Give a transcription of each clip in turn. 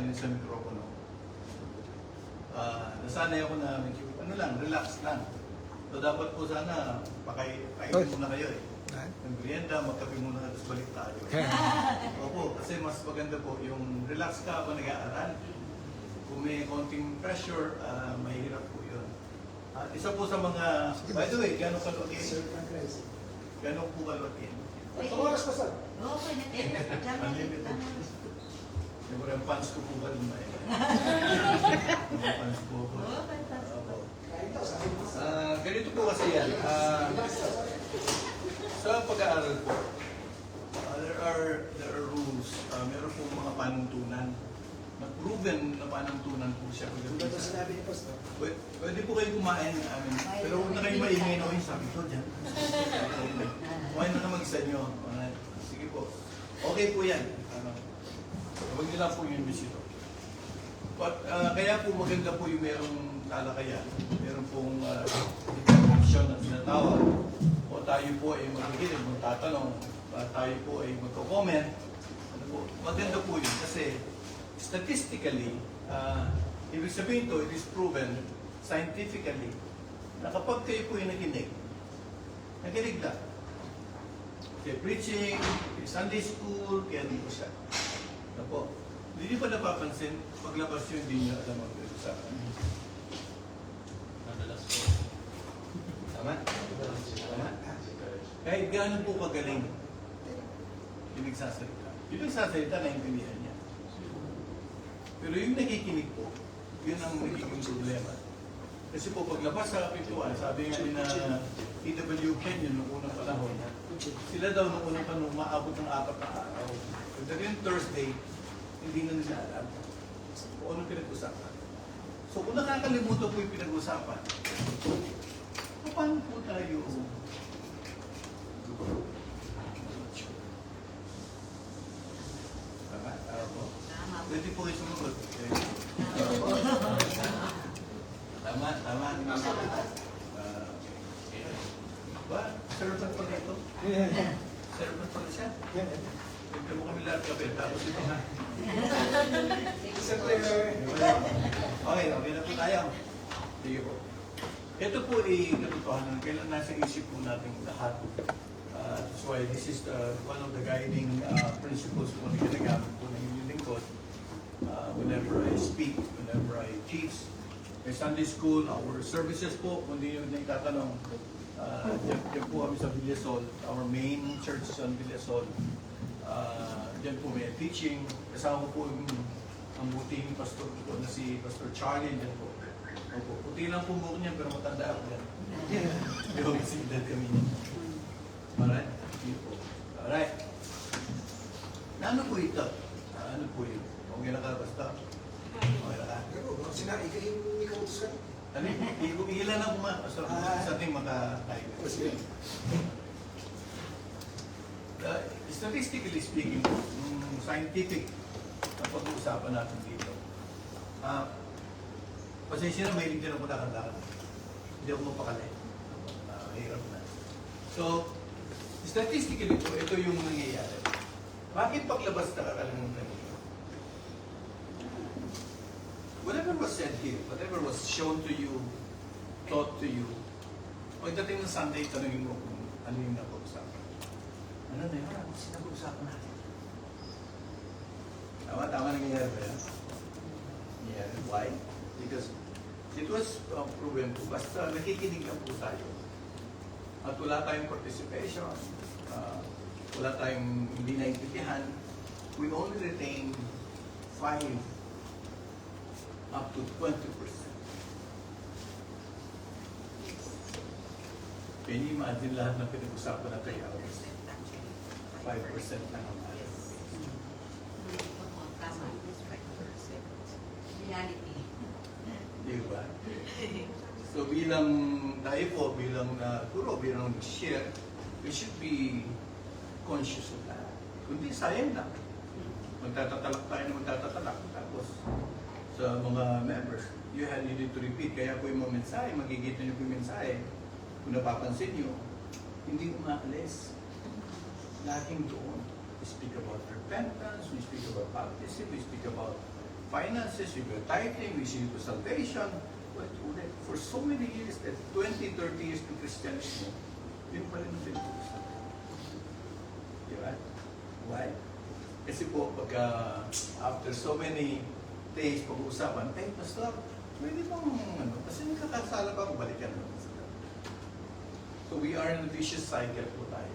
galing sa mikropono. Nasanay ako na medyo, relax lang. So dapat po sana, pakainin muna kayo eh. Ng merienda, magkape muna tapos balik tayo. Opo, kasi mas maganda po yung relax ka habang nag-aaral. Kung may konting pressure, mahirap po yun. At isa po sa mga, by the way, gano'ng kalaki? Gano'ng po kalaki? Ito oras pa sir. Oo, Unlimited. Siyempre, ang fans ko po ba rin ba? Ang fans po po. Ganito po kasi yan. Sa pag-aaral po, there are rules. Meron po mga panuntunan. Na-proven na panuntunan po siya. Ito sinabi ni Pastor. Pwede po kayo kumain ng amin. Pero huwag na kayo maingay na sabi ko dyan. Kumain na naman sa inyo. Sige po. Okay po yan. Huwag nila po yung bisito. But kaya po maganda po yung merong talakayan. Meron pong determination na tinatawag. O tayo po ay magkikinig, magtatanong. Tayo po ay magko-comment. Maganda po yun kasi statistically, ibig sabihin to, it is proven scientifically na kapag kayo po yung nakinig lang. Kaya preaching, kaya Sunday school, kaya dito siya. Ano po? Hindi niyo pa napapansin, paglabas yun, hindi niyo alam ang pinag-usapan. Madalas po. Tama? Tama? Kahit gaano po kagaling yung nagsasalita. Yung nagsasalita, naiintindihan niya. Pero yung nakikinig po, yun ang nagiging problema. Kasi po paglabas sa kapituan, sabi nga ni na E.W. Kenyon noong unang panahon, sila daw noong unang panahon maabot ng 4 na araw. Pagdating Thursday, hindi na nila alam kung anong pinag-usapan. So kung nakakalimutan po yung pinag-usapan, paano po tayo tama? Pwede po kayo sumunod. Tama? Ba? Servant pa dito? Servant pa siya? Ito mo kami lahat kapit. Tapos ito nga. Okay na po tayo. Sige po. Ito po ay katotohanan. Kailan nasa isip po natin lahat. That's why this is one of the guiding principles po na ginagamit po ng inyong lingkod. Whenever I speak, whenever I teach, may Sunday school, our services po, kung hindi nyo tatanong, dyan po kami sa Villasol, our main church is on Villasol. Dyan po may teaching, kasama po ang buting pastor ko na si Pastor Charlie dyan po. Opo, puti lang po mo niya, pero matanda ako yan. Pero magsigdad kami niya. Alright? Alright. Ano po ito? Ano po yun? Okay na ka, basta. Okay na ka. Sinabi ka yung ikautos ka. Ano yun? Ilan na po sa ating makakain. Statistically speaking, scientific na pag-uusapan natin dito. Pasensya na, mahilig din ako lakad-lakad. Hindi ako mapakali. Hirap na. So, statistically po, ito yung nangyayari. Bakit paglabas nakakalimutan niyo? Whatever was said here, whatever was shown to you, taught to you, pagdating ng Sunday, tanungin mo kung ano yung napag-usapan. Ano na yun? Ano napag-usapan natin? Tama nangyayari ba yan? Yeah. Why? Because it was proven po, basta nakikinig lang po tayo. At wala tayong participation, wala tayong hindi naintindihan, we only retain 5 up to 20%. Can you imagine lahat ng pinag-usapan na 3 hours? 5% lang ang alam. Tama. Reality. Di ba? So bilang tayo po, bilang share, we should be conscious of that. Kundi sayang lang. Magtatatalak tayo na magtatatalak. Tapos sa mga members, you need to repeat. Kaya po yung mga mensahe, magigit nyo po yung mensahe. Kung napapansin nyo, hindi umaalis. Laging doon. We speak about repentance, we speak about baptism, we speak about finances, you got tithing, we see you to salvation. But for so many years, that 20, 30 years to Christianism, yun pa rin ang pinag-uusapan. Diba? Why? Kasi po, pagka after so many days pag-uusapan, pastor, pwede bang kasi nakakasala pa, balikan mo. So we are in a vicious cycle po tayo.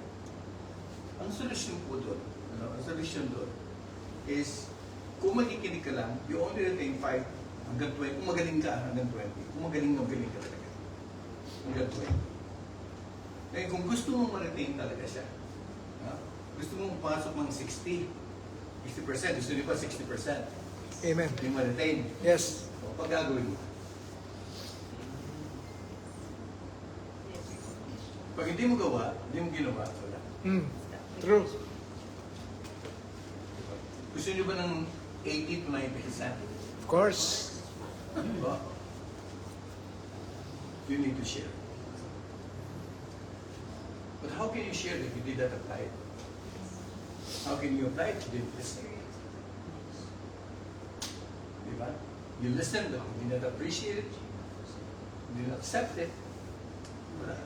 Ang solusyon po doon, ang solusyon doon is, kung makikinig ka lang, you only retain 5 hanggang 20. Kung magaling ka, hanggang 20. Kung magaling ka talaga. Hanggang 20. Ngayon, kung gusto mong ma-retain talaga siya, gusto mong pasok ng 60%, gusto niyo pa 60%. Amen. Yung ma-retain. Yes. O, pag gagawin mo. Pag hindi mo gawa, hindi mo ginawa, wala. True. Gusto niyo ba ng 80 to 90%? Of course. Diba? You need to share. But how can you share if you did not apply it? How can you apply it if you didn't listen? Diba? You listen, but you did not appreciate it. You did not accept it. Wala.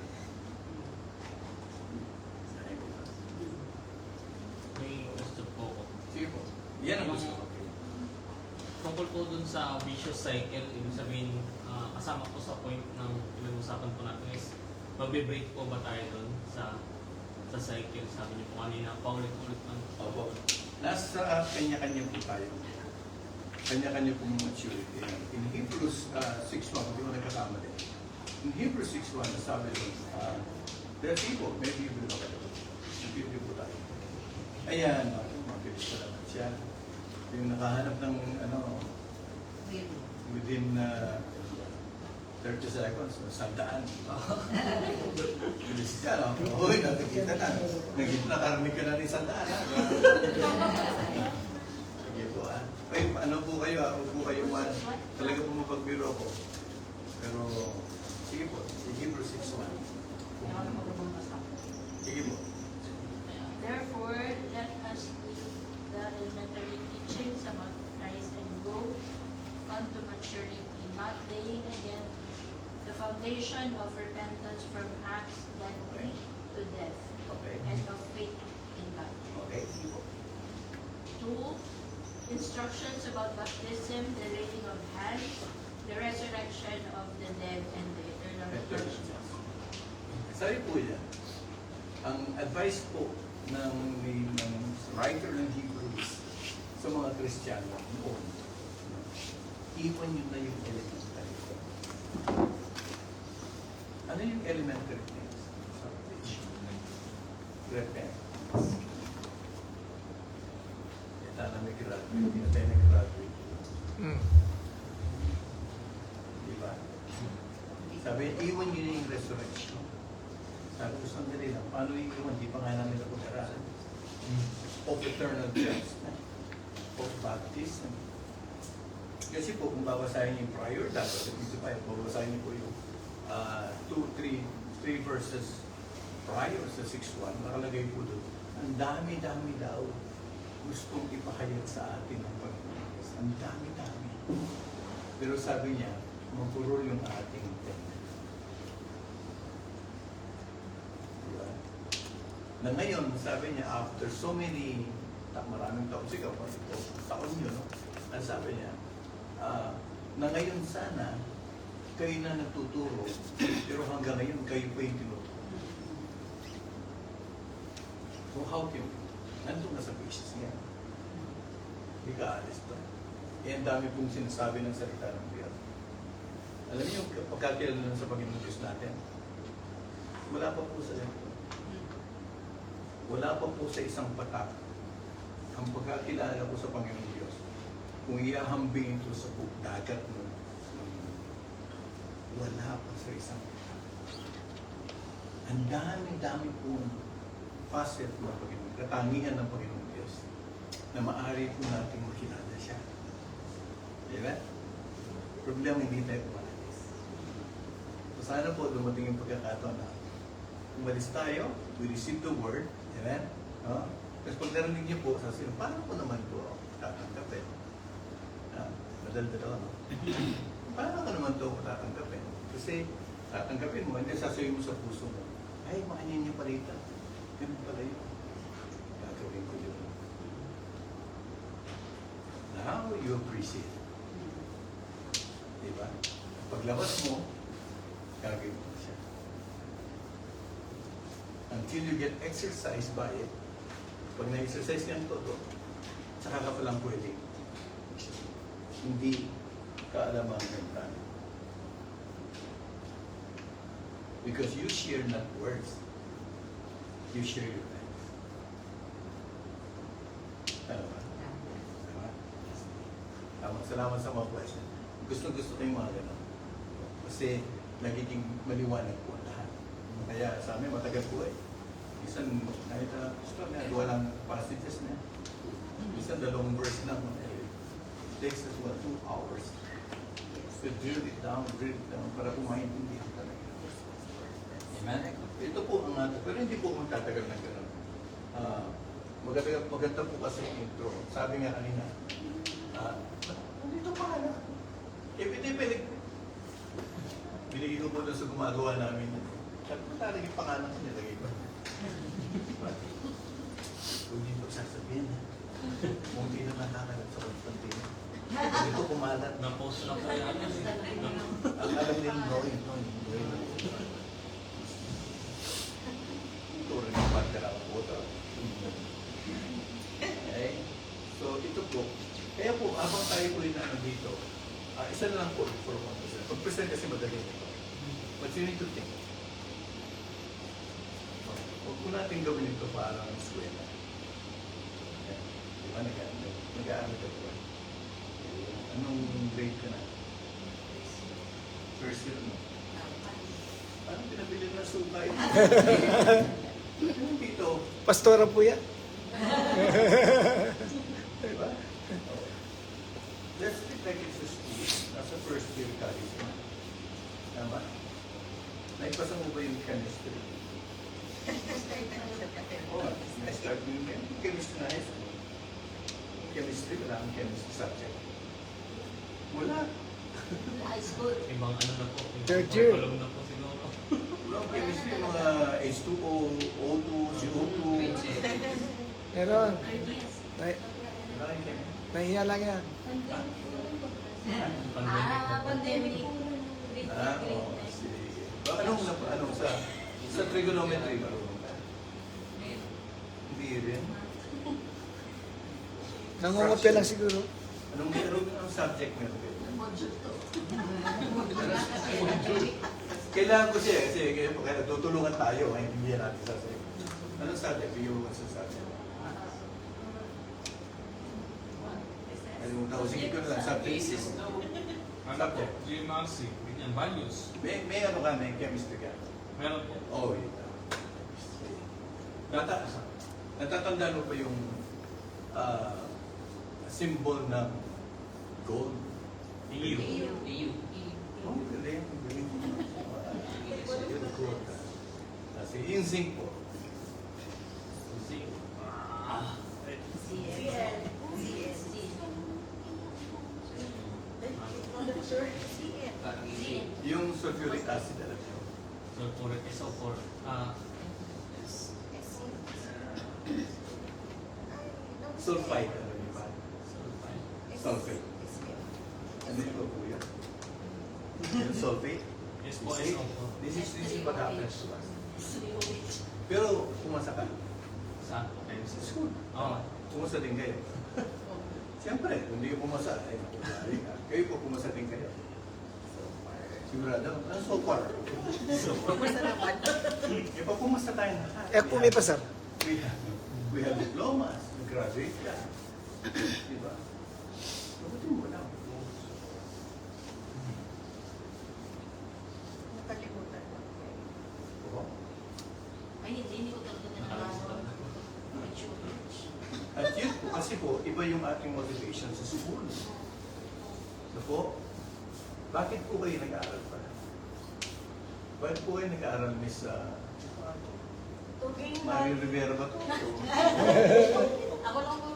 May gusto po ko. Sige po. Yan ang gusto ko. Tungkol po dun sa vicious cycle, ibig sabihin, kasama po sa point ng pinag-usapan po natin is, magbe-break po ba tayo dun sa cycle? Sabi niyo po kanina, paulit-ulit man. Opo. Nasa kanya-kanya po tayo. Kanya-kanya po maturity. In Hebrews 6.1, hindi mo nagkakamali. In Hebrews 6.1, sabi doon, there are people, maybe you will look at it. Nag-review po tayo. Ayan, mabilis pa naman siya. Yung nakahanap ng, within 30 seconds, sandaan. Bilis siya, no? Uy, nakikita na. Nakarinig ka na rin sandaan, ha? Sige po, ha? Ay, ano po kayo, ha? Huwag po kayo man. Talaga po mapagbiro ko. Pero, sige po. Hebrews 6.1. Sige po. Therefore, let us leave the elementary teachings about Christ and go unto maturity, not laying again the foundation of repentance from acts that lead to death, Okay. and of faith in God. Okay, sige po. 2. Instructions about baptism, the laying of hands, the resurrection of the dead, and the eternal judgment. Sabi po yan, ang advice po ng writer ng Hebrews sa mga Kristiyano noon, iwan nyo na yung elementary. Ano yung elementary things? Repentance. Ito na may graduate, hindi na tayo nag-graduate. Diba? Sabi, iwan nyo na yung resurrection. Sabi ko, sandali lang, paano iwan? Di pa nga namin napag-aralan. Of eternal judgment. Of baptism. Kasi po, kung babasahin yung prior, dapat dito pa, babasahin niyo po yung 3 verses prior sa 6.1, nakalagay po doon. Ang dami-dami daw gustong ipahayag sa atin ng Panginoon. Ang dami-dami. Pero sabi niya, mapurol yung ating tenga. Diba? Na ngayon, sabi niya, after so many, maraming taon, sigaw, taon yun, no? Ang sabi niya, na ngayon sana, kayo na nagtuturo, pero hanggang ngayon, kayo pa yung tinuturo. So how can we? Nandun na sa basis niya. Hindi ka alis doon. Eh, ang dami pong sinasabi ng salita ng Diyos. Alam niyo, pagkakilala sa Panginoon Diyos natin, wala pa po sa lento. Wala pa po sa isang patak ang pagkakilala ko sa Panginoon Diyos. Kung iahambing ito sa dagat mo, wala pa sa isang patak. Ang dami-dami pong facet ng Panginoon, katangian ng Panginoon Diyos, na maaari po natin makilala siya. Diba? Problema, hindi tayo umalis. So sana po dumating yung pagkakataon na umalis tayo, we receive the word, diba? Tapos pag narinig niyo po, sasabihin, paano po naman po ako tatanggapin? dal-dalawa, no? Paano ka naman ito tatanggapin? Kasi tatanggapin mo, hindi sasabihin mo sa puso mo, ay, makanin niya pala ito. Ganun pala yun. Gagawin ko yun. Now, you appreciate. Diba? Paglabas mo, gagawin mo siya. Until you get exercised by it, pag na-exercise ka ng todo, saka ka palang pwede. Hindi kaalaman ng plano. Because you share not words, you share your life. Ano ba? Tama? Tama. Salamat sa mga question. Gusto ko yung mga gano'n. Kasi nagiging maliwanag po ang lahat. Kaya sa amin matagal po eh. Minsan, kahit gusto na, walang passages na. Minsan, dalawang verse lang. It takes us 2 hours to drill it down para po maintindihan talaga. Amen? Ito po ang ato. Pero hindi po magtatagal na gano'n. Maganda po kasi yung intro. Sabi nga kanina, dito pa na. Hindi pwede. Binigay ko po doon sa gumagawa namin. Sabi ko talaga yung pangalan ko nilagay ko. Kung dito sasabihin, kung hindi naman nakalat sa Constantino. Dito kumalat. Na-post na po yan. Ang alam din drawing. Ito rin yung pagkara po. Okay? So ito po. Kaya po, habang tayo po rin dito, isa na lang po for one percent. Pag-present kasi madali nito. But you need to think. Huwag po natin gawin ito parang eskwela. Okay. Di ba nag-aaral ka po? Anong grade ka na? First year mo? Parang pinabili na suka ito. Dito. Pastora po yan. Diba? Let's treat like it's a school. Nasa first year college na. Tama? Naipasa mo ba yung chemistry? Oo, na-start mo yung chemistry na high school. Chemistry, wala akong chemistry subject. Wala. High school. Ibang ano na po. Third year. Kulong na po siguro. Wala akong chemistry, mga H2O, O2, CO2. Meron. Wala akong chemistry. Nahiya lang yan. Pandemic. Pandemic. Oo. Sige. Anong sa trigonometry ba? Hindi rin. Nangungupya lang siguro. Anong subject meron kayo? Kailangan ko siya kasi kaya tutulungan tayo, maintindihan natin sa sayo. Anong subject? Bigyan mo sa subject. Ano, sige ko na lang, subject. Ano po? GMRC. Ganyan, values. May ano ka, may chemistry ka. Meron po. Oh, wait. Natatandaan mo ba yung symbol ng gold? EU. Oh, galing. Galing. Yung gold. Kasi yung zinc po. Zinc. Yung sulfuric acid alam niyo. Sulfuric SO4. Sulfite alam niyo ba? Sulfite. Sulfate. Ano yung po yun? Yung sulfate? Yes po, You see? SO4. This is what happens to us. Pero pumasa ka. Saan po kayo? Sa school. Oo. Pumasa din kayo. Siyempre, kung hindi ka pumasa, ay makukulari ka. Kayo po pumasa din kayo. Sigurado? So far. E pa pumasa tayo na. Eh kung may pasar. We have diplomas. We graduate ka. Diba? Mabuti mo lang. Oo. Ay, hindi ko talaga nalaman. At yun po, kasi po, iba yung ating motivation sa school. So po, bakit po kayo nag-aaral pa? Bakit po kayo nag-aaral, Miss Mario Rivera ba ito? Ako lang po.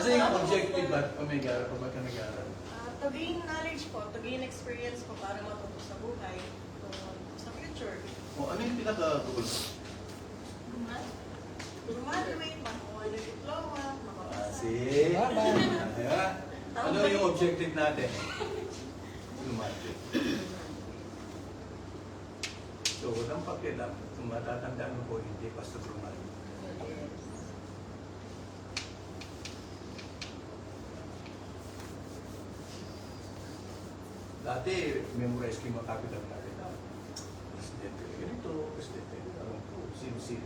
Ano yung objective ba? Kung may gara pa ba ka nag-aaral? To gain knowledge po, to gain experience po para matuto sa buhay, sa future. O ano yung pinaka-goal? Graduate, makuha ng diploma, makapasa. See? Tama. Kaya, ano yung objective natin? Lumatik. So, walang pakialam. Kung matatandaan mo po, hindi basta lumatik. Dati, memorize ko yung mga capital natin. Presidente ganito, presidente alam ko, sino-sino.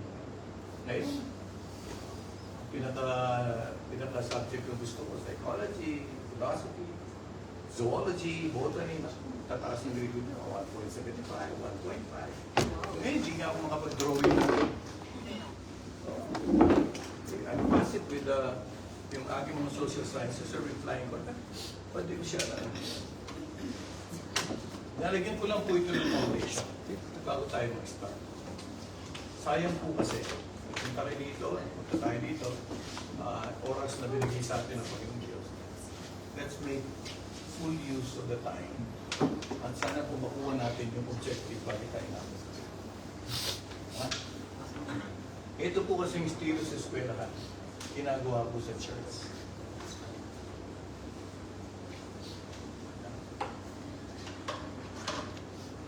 Ngayon, pinaka-subject ko gusto ko, psychology, philosophy, zoology, botany, tataas yung grade ko niya, 1.75, 1.5. Ngayon, hindi nga ako makapag-drawing na. I pass it with yung aking mga social sciences or replying ko, pwede ko siya na. Nalagyan ko lang po ito ng foundation bago tayo mag-start. Sayang po kasi, punta tayo dito, oras na binigay sa atin ng Panginoon Diyos. Let's make full use of the time. At sana po makuha natin yung objective bago tayo natin. Ha? Ito po kasi yung estilo sa eskwelahan. Ginagawa po sa church.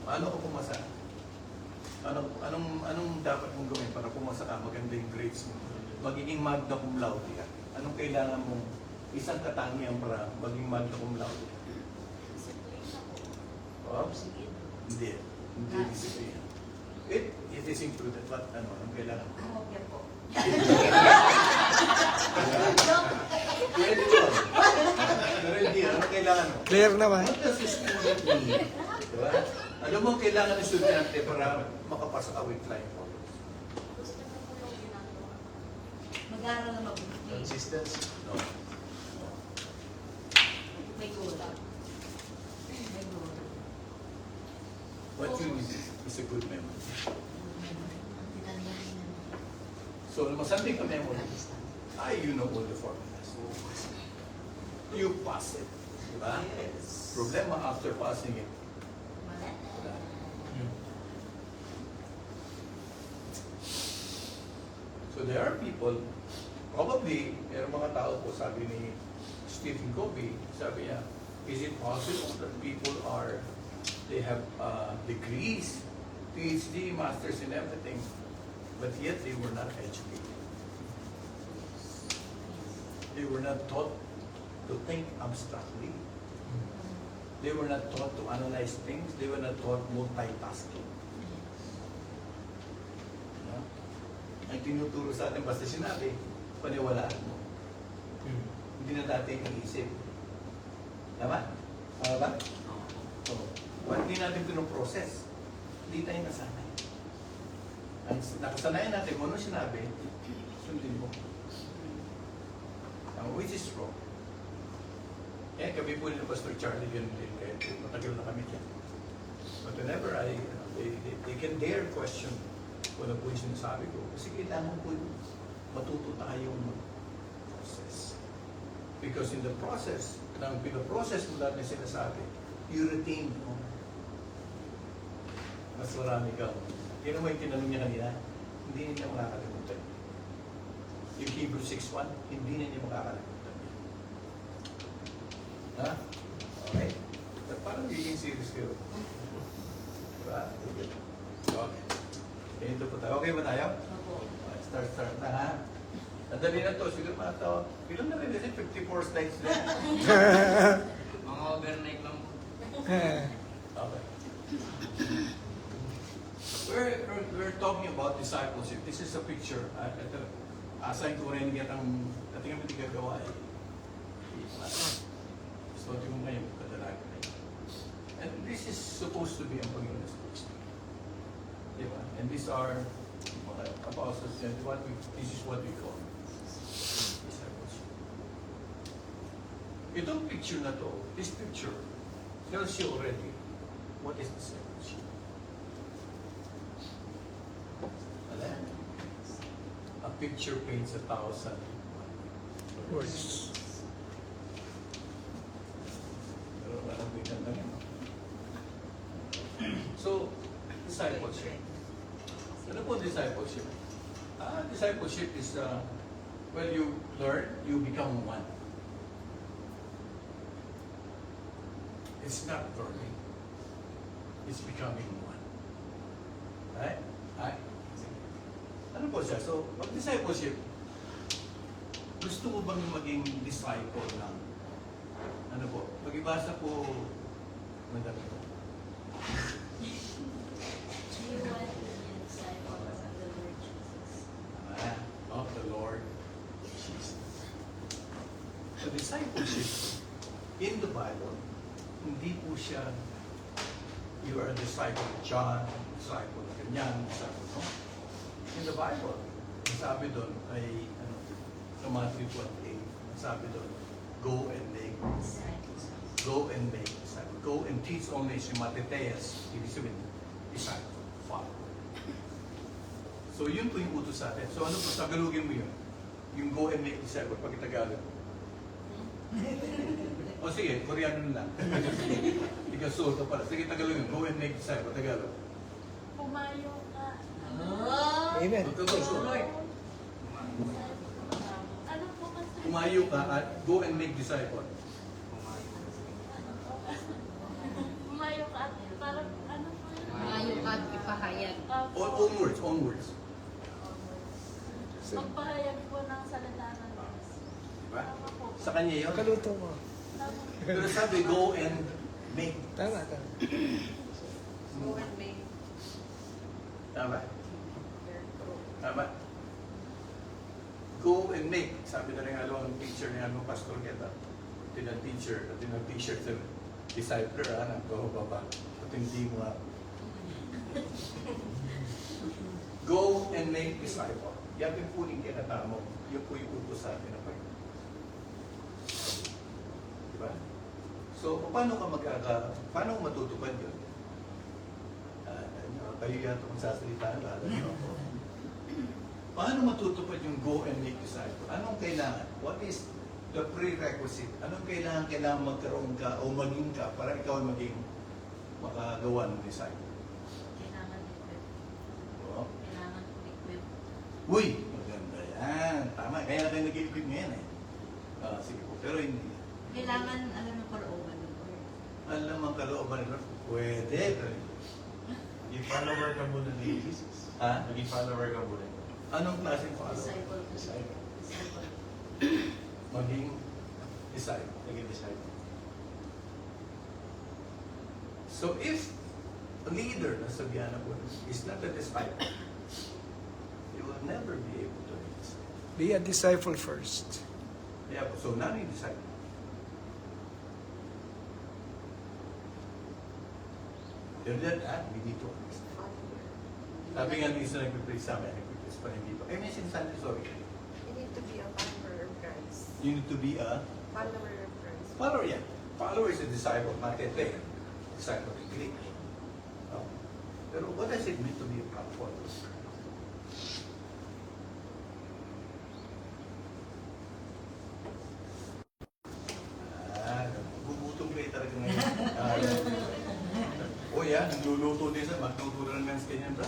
Paano ko pumasa? Anong dapat mong gawin para pumasa ka, maganda yung grades mo? Magiging magna cum laude ka. Anong kailangan mong isang katangian para maging magna cum laude ka? Oh? Hindi. Hindi disiplina. It is included. But anong kailangan? Kumopya po. Pwede yun. Pero hindi. Anong kailangan mo? Clear naman. What does a student need? Diba? Alam mo ang kailangan ng estudyante para makapasa ka with flying colors? Gusto ko po yung ginagawa. Mag-aaral na mabuti. Consistency? No. May kulang. May kulang. What you need is a good memory. So, something ka memory. You know all the formulas. You pass it. Diba? Problema after passing it. Wala. So there are people, probably, merong mga tao po, sabi ni Stephen Covey, sabi niya, is it possible that people they have degrees, PhD, masters in everything, but yet they were not educated. They were not taught to think abstractly. They were not taught to analyze things. They were not taught multitasking. No? Ang tinuturo sa atin, basta sinabi, paniwalaan mo. Hindi na dati iniisip. Tama? Tama ba? So, ba't hindi natin pinoprocess? Hindi tayo nasanay. Ang nakasanayan natin, kung ano sinabi, sundin mo. Which is wrong. Eh, kami po ni Pastor Charlie, yun din, matagal na kami dyan. But whenever they can dare question kung ano po yung sinasabi ko, kasi kailangan po matuto tayong process. Because in the process, nang pinaprocess mo lahat na sinasabi, you retain mo. Mas marami ka. Yun naman yung tinanong niya kanina, hindi niya makakalimutan. Yung Hebrews 6:1, hindi na niya makakalimutan. Ha? Okay? But parang magiging serious kayo. Diba? Okay. Ito po tayo. Okay ba tayo? Opo. Start na ha? Nadali na to. Siguro mga to. Ilan na rin kasi 54 slides na. Mga overnight lang po. Okay. We're talking about discipleship. This is a picture. Ito, assign ko rin ang katingin mo di gagawa eh. So, ito yung ngayon, kadalaga na yun. And this is supposed to be ang Panginoon Christ. Diba? And these are apostles, and this is what we call discipleship. Itong picture na to, this picture tells you already what is discipleship. Alam? A picture paints 1,000 words. discipleship? Ano po discipleship? Discipleship is, well, you learn, you become one. It's not learning. It's becoming one. Right? Right? Ano po siya? So, mag-discipleship, gusto mo bang maging disciple ng, ano po, pag-ibasa po, madami po. Do you want to be a disciple of the Lord Jesus? Of the Lord Jesus. So, discipleship in the Bible, hindi po siya, you are a disciple of John, disciple of ganyan, disciple, no? In the Bible, ang sabi doon ay, ano, sa Matthew 28, ang sabi doon, go and make disciples. Go and teach only si Mateteas, ibig sabihin, disciple, follower. So yun po yung utos sa atin. So ano po, Tagalogin mo yun? Yung go and make disciple, pag Tagalog. O sige, Koreano na lang. Ikaw ka pala. Sige, Tagalogin, go and make disciple, Tagalog. Pumayo ka. Amen. Ano po kasi? Umayo ka at go and make disciple. Pumayo ka at parang ano po yun? Ayaw ka at ipahayag. Onwards. Magpahayag po ng salita ng Diyos. Diba? Tama po. Sa kanya yun. Kaluto mo. Tama. Pero sabi, go and make. Tama, tama. Go and make Tama? their group. Tama? Go and make. Sabi na rin ang teacher niya, ang pastor kita. Tinang teacher sa discipler, nagkahubaba. At hindi mo go and make disciple. Yan po yung kinatamo. Yun po yung utos sa atin. Diba? So, paano paano matutupad yun? Kayo yan itong sasalita na ako. Paano matutupad yung go and make disciple? Anong kailangan? What is the prerequisite? Anong kailangan magkaroon ka o maging ka para ikaw ay maging makagawa ng disciple? Kailangan equip. Oo. Kailangan equip. Uy! Maganda yan. Tama. Kaya natin nag-equip ngayon eh. Sige po. Pero hindi. Kailangan alam mo kalooban ng Lord. Alam ang kalooban nila. Pwede. Naging follower ka muna ni Jesus. Ha? Naging follower ka muna. Anong klaseng follower? Disciple. Disciple. Disciple. Maging disciple. Naging disciple. So if a leader na sabihan na po is not a disciple, you will never be able to be a disciple. Be a disciple first. Yeah, so not a disciple. And then we need to understand. Sabi nga ng isa nagpipray sa amin, nagpipray pa rin dito. May sinasabi, sorry. You need to be a follower of Christ. You need to be a Follower of Christ. follower, yeah. Follower is a disciple, matete. Disciple in Greek. Pero what does it mean to be a follower? Gugutom kayo talaga ngayon. O yan, nagluluto din sa magluto lang ng ganyan, bra.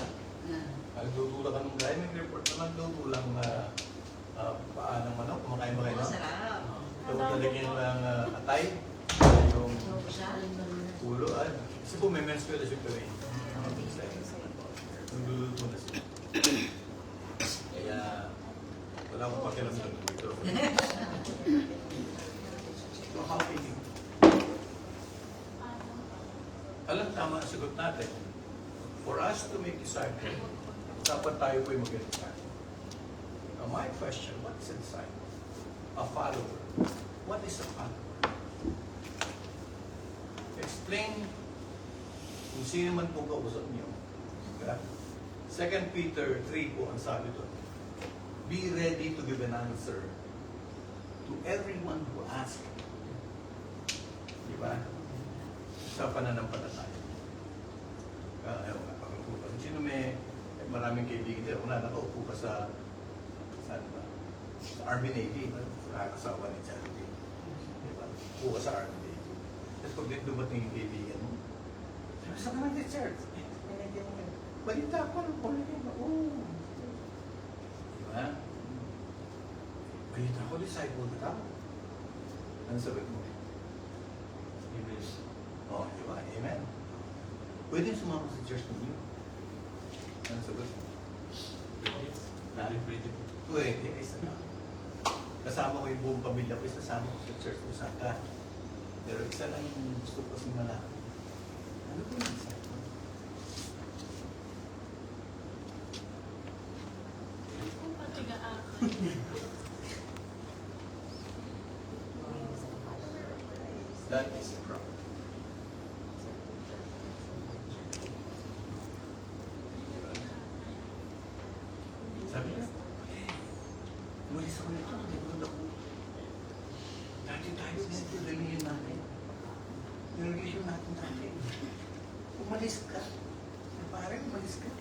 Nagluto lang ka ng gaya, may report na nagluto lang paa ng manok, kumakain ba kayo? No? Masarap. So, talagyan lang atay, yung ulo, kasi po may menstrual siya kami. Nagluluto na siya. Kaya, wala akong pakiramdam dito. So, how can you? Alam tama ang sagot natin. For us to make disciple, dapat tayo po yung mag-disciple. Now, my question, what is a disciple? A follower. What is a follower? Explain kung sino man po kausap niyo. Okay? 2 Peter 3 po ang sabi doon. Be ready to give an answer to everyone who asks. Di ba? Sa pananampalataya. Ewan nga, pag-upo ka. Sino may maraming kaibigan dito, wala nakaupo ka sa saan ba? Sa Army Navy. Nakakasawa ni Charity. Diba? Upo ka sa Army Navy. Tapos pag dumating yung kaibigan mo, saan ka nag-church? balita ko ng born again. Oo. Diba? Balita ko, disciple ka. Ano sabi mo? Amen. Oh, diba? Amen. Pwede sumama sa church ninyo. Ano sabi mo? Pwede po. Pwede, isa na. Kasama ko yung buong pamilya ko, isasama ko sa church kung saan ka. Pero isa lang yung gusto ko sa malaman. Ano po yung isa? Kung patigaan. That is a problem. Sabi niya, umalis ako nito, nagpunod ako. Dati tayo, ganito dalhin natin. Yung relation natin dati. Umalis ka. Pare, umalis ka.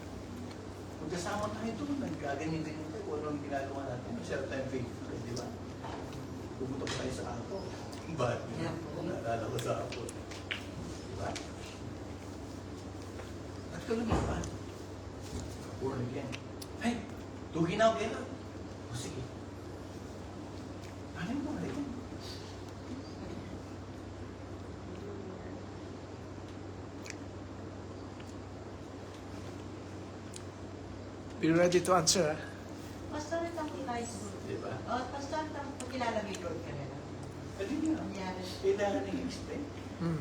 Magkasama tayo doon, nagkaganyan-ganyan tayo. Kung anong ginagawa natin, masyado tayong faithful, di ba? Pumutok tayo sa ako. Ba't? Naalala ko sa ako. Di ba? At ka lumipan. Born again. Ay, tugi na ako kaya. O sige. Ano mo rin? Be ready to answer. Pastor, itang kilay ko. Di ba? Oh, pastor, itang kilala may Lord ka nila. Pwede nga. Nangyari. Kailangan ng explain. Hmm.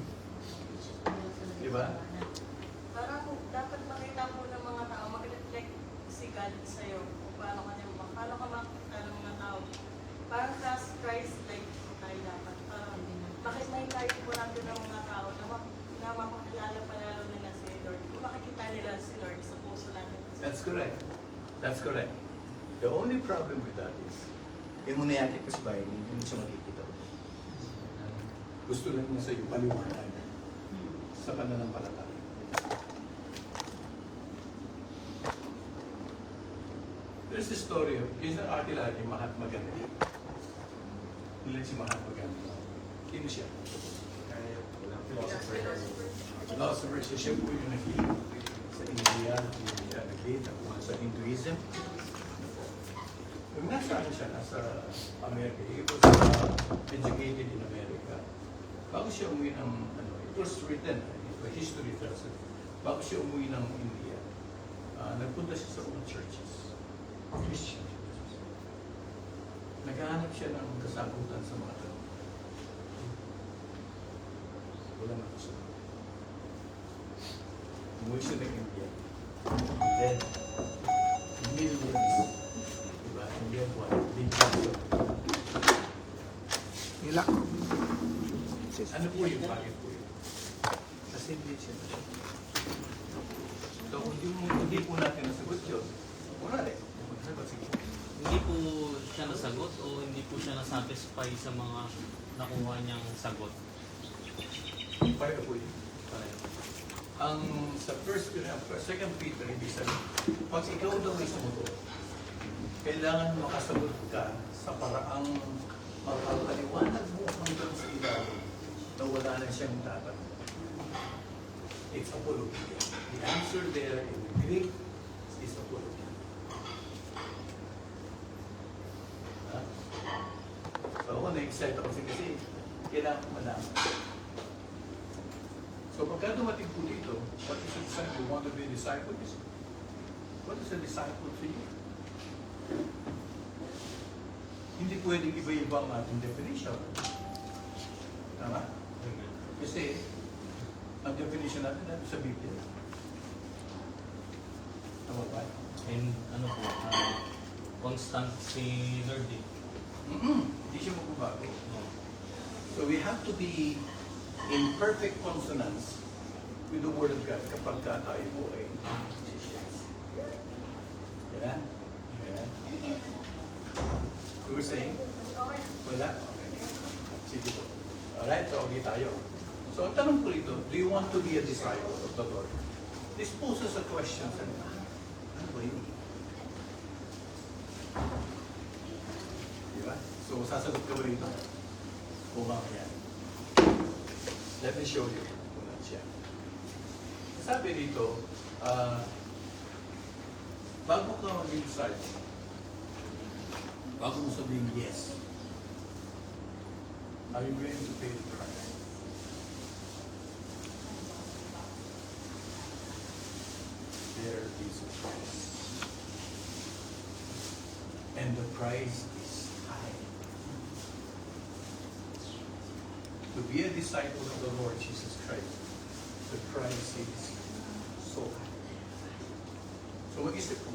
Di ba? Parang dapat makita po ng mga tao, mag-reflect si God sa'yo kung paano ka makita ng mga tao. Parang class Christ like tayo dapat. Parang makita po natin ng mga tao na mapakilala pa lalo nila si Lord. Kung makikita nila si Lord sa puso natin. That's correct. That's correct. The only problem with that is, yung munayakit ko sa bahay, hindi mo siya makikita. Gusto lang niya sa'yo paliwanag sa pananampalataya. There's a story of, yung artist lahat yung Mahatma Gandhi. Ilan si Mahatma Gandhi? Sino siya? Philosopher siya. Siya po yung nag-lead sa India, nag-lead sa Hinduism. Nung nasa ano siya, nasa Amerika, he was educated in America. Bago siya umuwi ng, it was written, history tells it, bago siya umuwi ng India, nagpunta siya sa old churches, Christian churches. Naghahanap siya ng kasagutan sa mga tanong. Wala na kasagutan. Umuwi siya ng India. Then, millions, diba? India po, billions of Nila. ano po yung bakit po yun? Kasi hindi siya na siya. So, kung hindi po natin nasagot yun, wala rin. Sige. Hindi po siya nasagot o hindi po siya nasatisfy sa mga nakuha niyang sagot? Pareho po yun. Pareho. Ang sa second Peter, hindi sabi, pag ikaw daw ay sumugot, kailangan makasagot ka sa paraang makapaliwanag mo hanggang sa ilalim na wala na siyang tatanong. It's apologia. The answer there in the Greek is apologia. Ha? So ako na-excite ako kasi kailangan ko malaman. So pagka dumating po dito, what is a disciple? You want to be a disciple? What is a disciple to you? Hindi pwedeng iba-iba ang ating definition. Tama? Kasi, ang definition natin sa Biblia. Tama ba? And ano po, constant si Lord eh. Hindi siya magbabago. So we have to be in perfect consonance with the Word of God kapag tayo po ay Christians. Yan? Yan? You were saying? Wala? Okay. Sige po. Alright, so okay tayo. So ang tanong ko rito, do you want to be a disciple of the Lord? This poses a question sa nila. Ano ba yun? Diba? So sasagot ka ba rito? O mamaya? Let me show you kung ano siya. Sabi dito, bago ka mag-decide, bago mo sabihin yes, are you going to pay the price? There is a price. And the price is high. To be a disciple of the Lord Jesus Christ, the price is so high. So mag-isip po.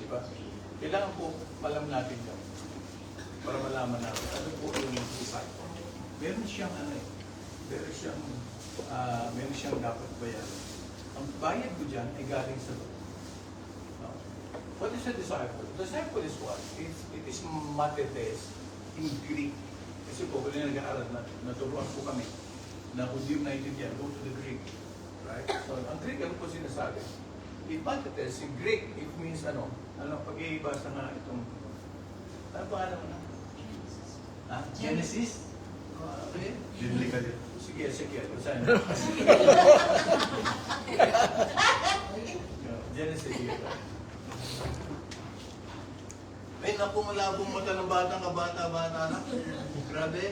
Diba? Kailangan po malam natin yan. Para malaman natin ano po yung disciple. Meron siyang meron siyang dapat bayaran. Ang bayad ko dyan ay galing sa Lord. No? What is a disciple? Disciple is what? It is mathetes in Greek. Kasi po, kung nag-aaral, naturuan po kami na kung di mo naintindihan, go to the Greek. Right? So, ang Greek, ano po sinasabi? In mathetes, in Greek, it means pag-iibasa nga itong, ano pa alam mo na? Ha? Genesis? Okay? Bibili ka din. Sige, saan? Genesis. Ay, naku, malabong mata ng batang kabata na. Grabe.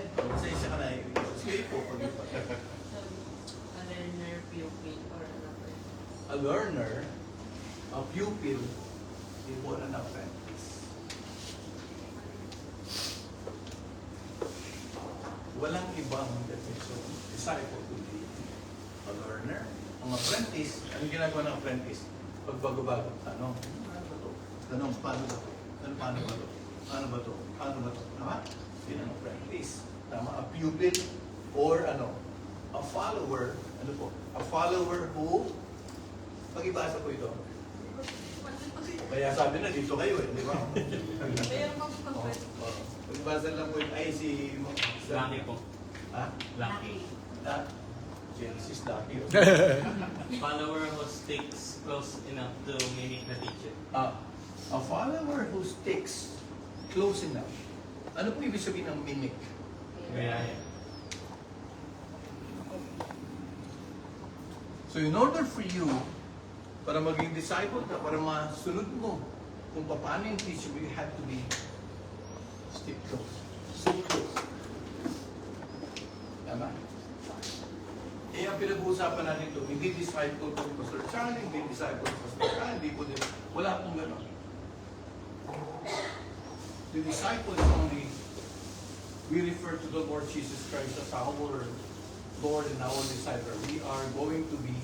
Isa ka na. Sige po, pag-ipa. A learner, pupil, or another. A learner, a pupil, or an apprentice. Walang ibang definition. Disciple to be a learner. Ang apprentice, ano ginagawa ng apprentice? Pagbago-bago. Tanong, paano ba ito? Paano ba ito? Paano ba ito? Paano ba ito? Tama? Yun ang apprentice. Tama? A pupil or a follower. Ano po? A follower who, pag-ibasa po ito. Kaya sabi na, dito kayo di ba? Kaya mag-compare. Pag-ibasa lang po ito. Ay, si Lucky po. Ha? Lucky. Genesis Lucky. Follower who sticks close enough to mimic the teacher. A follower who sticks close enough. Ano po ibig sabihin ng mimic? Kaya So in order for you, para maging disciple ka, para masunod mo kung paano yung teacher, you have to be stick close. So close. Tama? Eh, ang pinag-uusapan natin ito, hindi disciple ko ni Pastor Charlie, hindi disciple ko ni Pastor Charlie, hindi po din. Wala pong gano'n. The disciple is only, we refer to the Lord Jesus Christ as our Lord and our disciple. We are going to be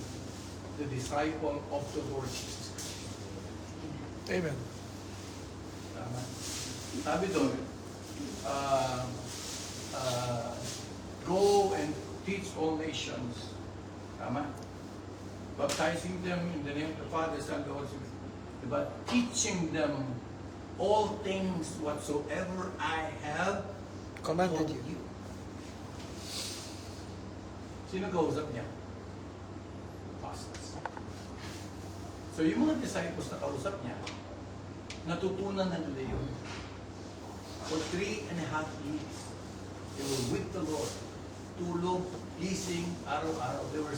the disciple of the Lord Jesus Christ. Amen. Tama. Sabi doon, go and teach all nations. Tama? Baptizing them in the name of the Father, Son, and the Holy Spirit. Diba? Teaching them all things whatsoever I have Commanded told you. you. Sino kausap niya? Apostles. So yung mga disciples na kausap niya, natutunan na nila yun. For 3.5 years, they were with the Lord. Tulog, gising, araw-araw, they were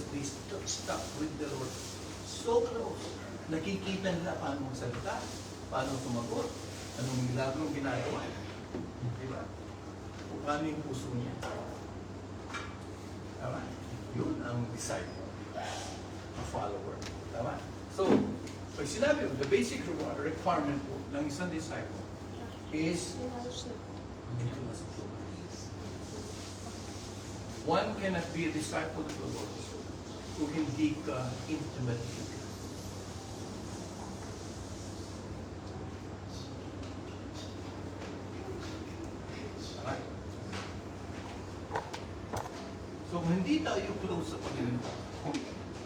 stuck with the Lord. So close. Nakikita nila paano magsalita, paano sumagot, anong milagro ginagawa. Diba? Kung paano yung puso niya. Tama? Yun ang disciple. A follower. Tama? So, pag sinabi mo, the basic requirement po ng isang disciple is one cannot be a disciple of the Lord kung hindi ka intimate with Him. Alright? So, kung hindi tayo close sa Panginoon,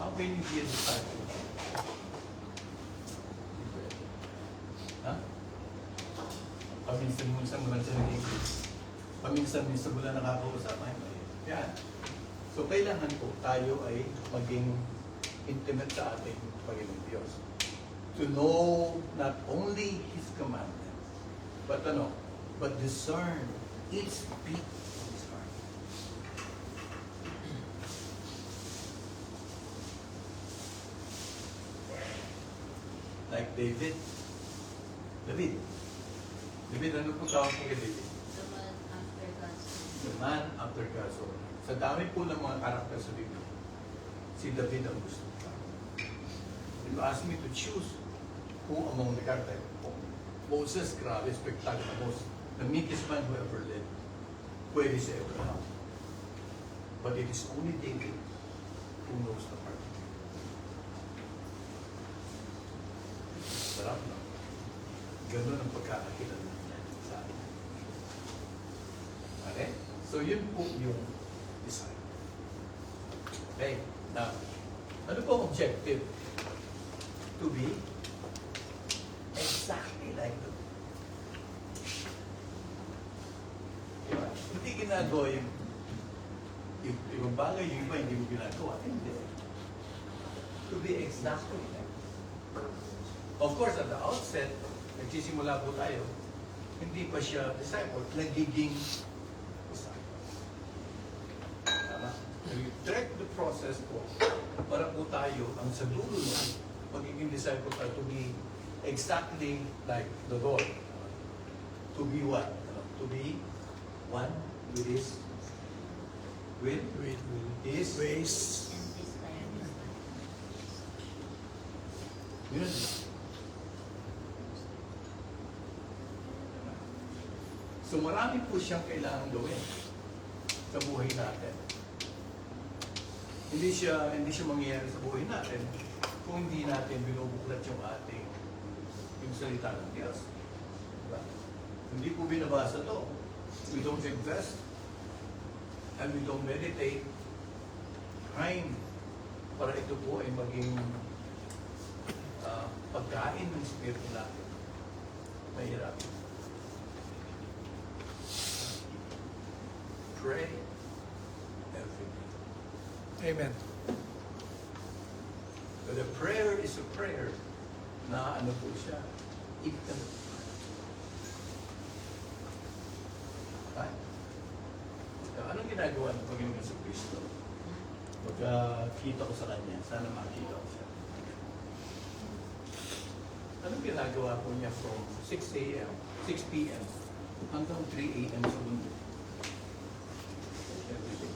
how can you be a disciple? Ha? Paminsan-minsan mo lang siya nag-English. Paminsan-minsan mo lang nakakausap. Yan. So, kailangan po tayo ay maging intimate sa ating Panginoon Diyos. To know not only His commandments, but discern each beat of His heart. Like David. David, ano po tawag mo kay David? The man after God's will. The man after God's own. Sa dami po ng mga karakter sa Biblia, si David ang gusto ko. When you ask me to choose who among the characters, Moses, grabe, spectacular. The meekest man who ever lived. Pwede si Abraham. But it is only David who knows the heart. Sarap na. Ganun ang pagkakakilala niya sa atin. Okay? So yun po yung design. Okay? Now, ano po ang objective? To be exactly like the diba? Hindi ginagawa yung ibang bagay, yung iba hindi mo ginagawa. Hindi. To be exactly like. Of course, at the outset, nagsisimula po tayo, hindi pa siya disciple, nagiging disciple. Tama? You track the process po para po tayo ang sa dulo na magiging disciple tayo to be exactly like the Lord. To be what? To be one with His will, With His ways. And this time, yun. So marami po siyang kailangan gawin sa buhay natin. Hindi siya mangyayari sa buhay natin kung hindi natin binubuklat yung salita ng Diyos. Diba? Hindi po binabasa to. We don't invest and we don't meditate time para ito po ay maging pagkain ng Espiritu natin. Mahirap. Pray every day. Amen. But a prayer is a prayer na ano po siya? It can. Right? So, anong ginagawa ng Panginoon sa Kristo? Pagka-kita ko sa Kanya, sana makita ko siya. Anong ginagawa po niya from 6 a.m., 6 p.m. hanggang 3 a.m. sa mundo? Every day.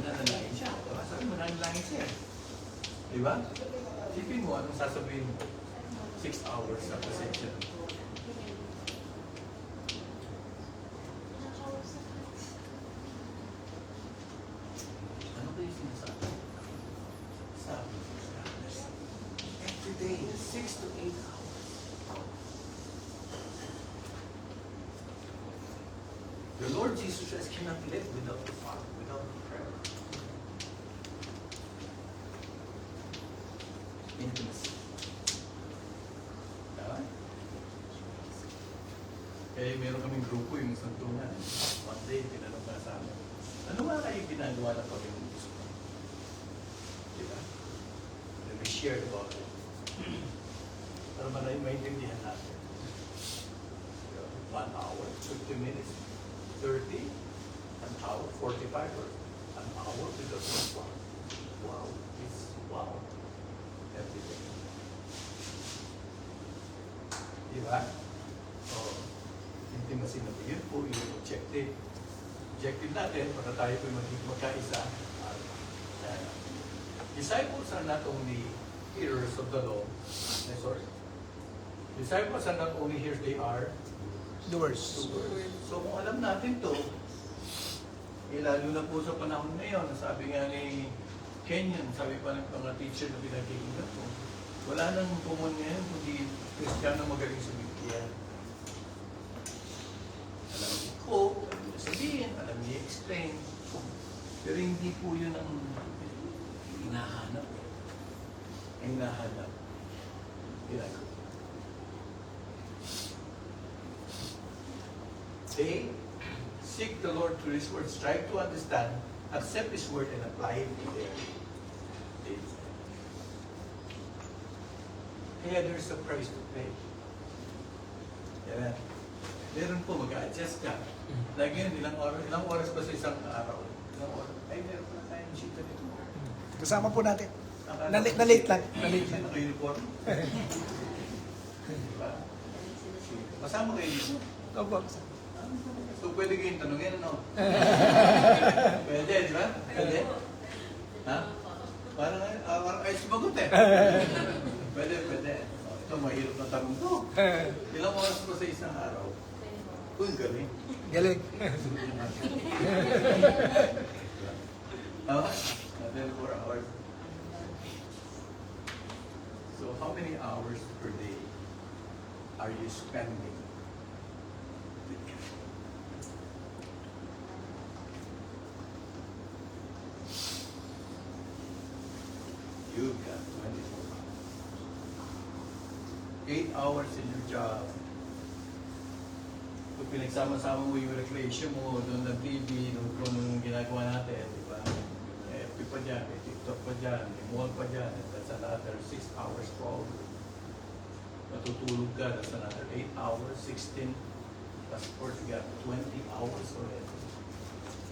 Nananangin siya. Diba? Sabi mo, nananangin siya. Diba? Sipin mo, anong sasabihin mo? 6 hours sa pasensya. Ano ba yung sinasabi? Sabi ko, every day, 6 to 8 hours. The Lord Jesus Christ cannot live without the Father, without prayer. Intimacy. Diba? Kaya meron kaming grupo yung santungan. One day, tinanong na sa amin, ano nga kayo ginagawa ng Panginoon Diyos ko? Diba? And we shared about it. Para maintindihan natin. 1 hour, 50 minutes, 30, an hour, 45, or an hour because of wow. Wow, it's wow. Every day. Diba? So, intimacy na yun po yung objective. Objective natin, para tayo po maging magkaisa. Disciples are not only hearers of the law. Disciples are not only hearers, they are Doers. doers. So kung alam natin to, lalo na po sa panahon ngayon, sabi nga ni Kenyan, sabi pa ng mga teacher na pinagkikita ko, wala nang common ngayon kundi Kristiyano magaling sa Biblia. Alam niya quote, alam niya sabihin, alam niya explain. Pero hindi po yun ang hinahanap. Ang hinahanap. Ginagawa. They seek the Lord through His Word, strive to understand, accept His Word, and apply it in their daily life. Kaya there's a price to pay. Yan. Meron po, mag-adjust ka. Lagi yun, ilang oras pa sa isang araw? Ilang oras? Ay, meron pa na tayong sheet na nito. Kasama po natin. Na-late lang. Na-late lang. Naka-uniform. Diba? Kasama kayo dito. Opo. So pwede kayong tanungin, ano? Pwede, di ba? Pwede? Ha? Parang ay sumagot eh. Pwede, pwede. Oh, ito, mahirap na tanong to. Ilang oras pa sa isang araw? Uy, galing. Galing. Huh? And then 4 hours. So how many hours per day are you spending with Him? You've got 24 hours. 8 hours in your job. Kung pinagsama-sama mo yung recreation mo, doon ng TV, doon kung anong ginagawa natin, di ba? FB pa dyan, may TikTok pa dyan, may mall pa dyan, and that's another 6 hours probably. Matutulog ka, that's another 8 hours, 16. Plus, of course, you got 20 hours already.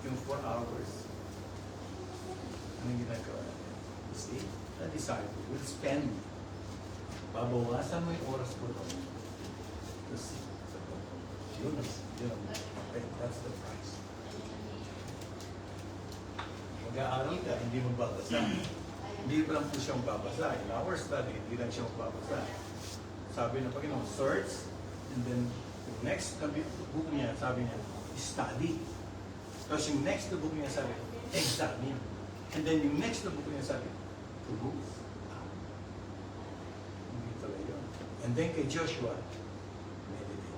Yung 4 hours. Anong ginagawa natin? You see, the disciple will spend. Babawasan mo yung oras ko to. To see. Yun, okay, that's the price. Mag-aaral ka, hindi mo babasa. Hindi lang po siyang babasa. In our study, hindi lang siya babasa. Sabi ng Panginoon, search, and then yung next na book niya, sabi niya, study. Tapos yung next na book niya, sabi, examine. And then yung next na book niya, sabi, prove. Hindi pala yun. And then kay Joshua, meditate.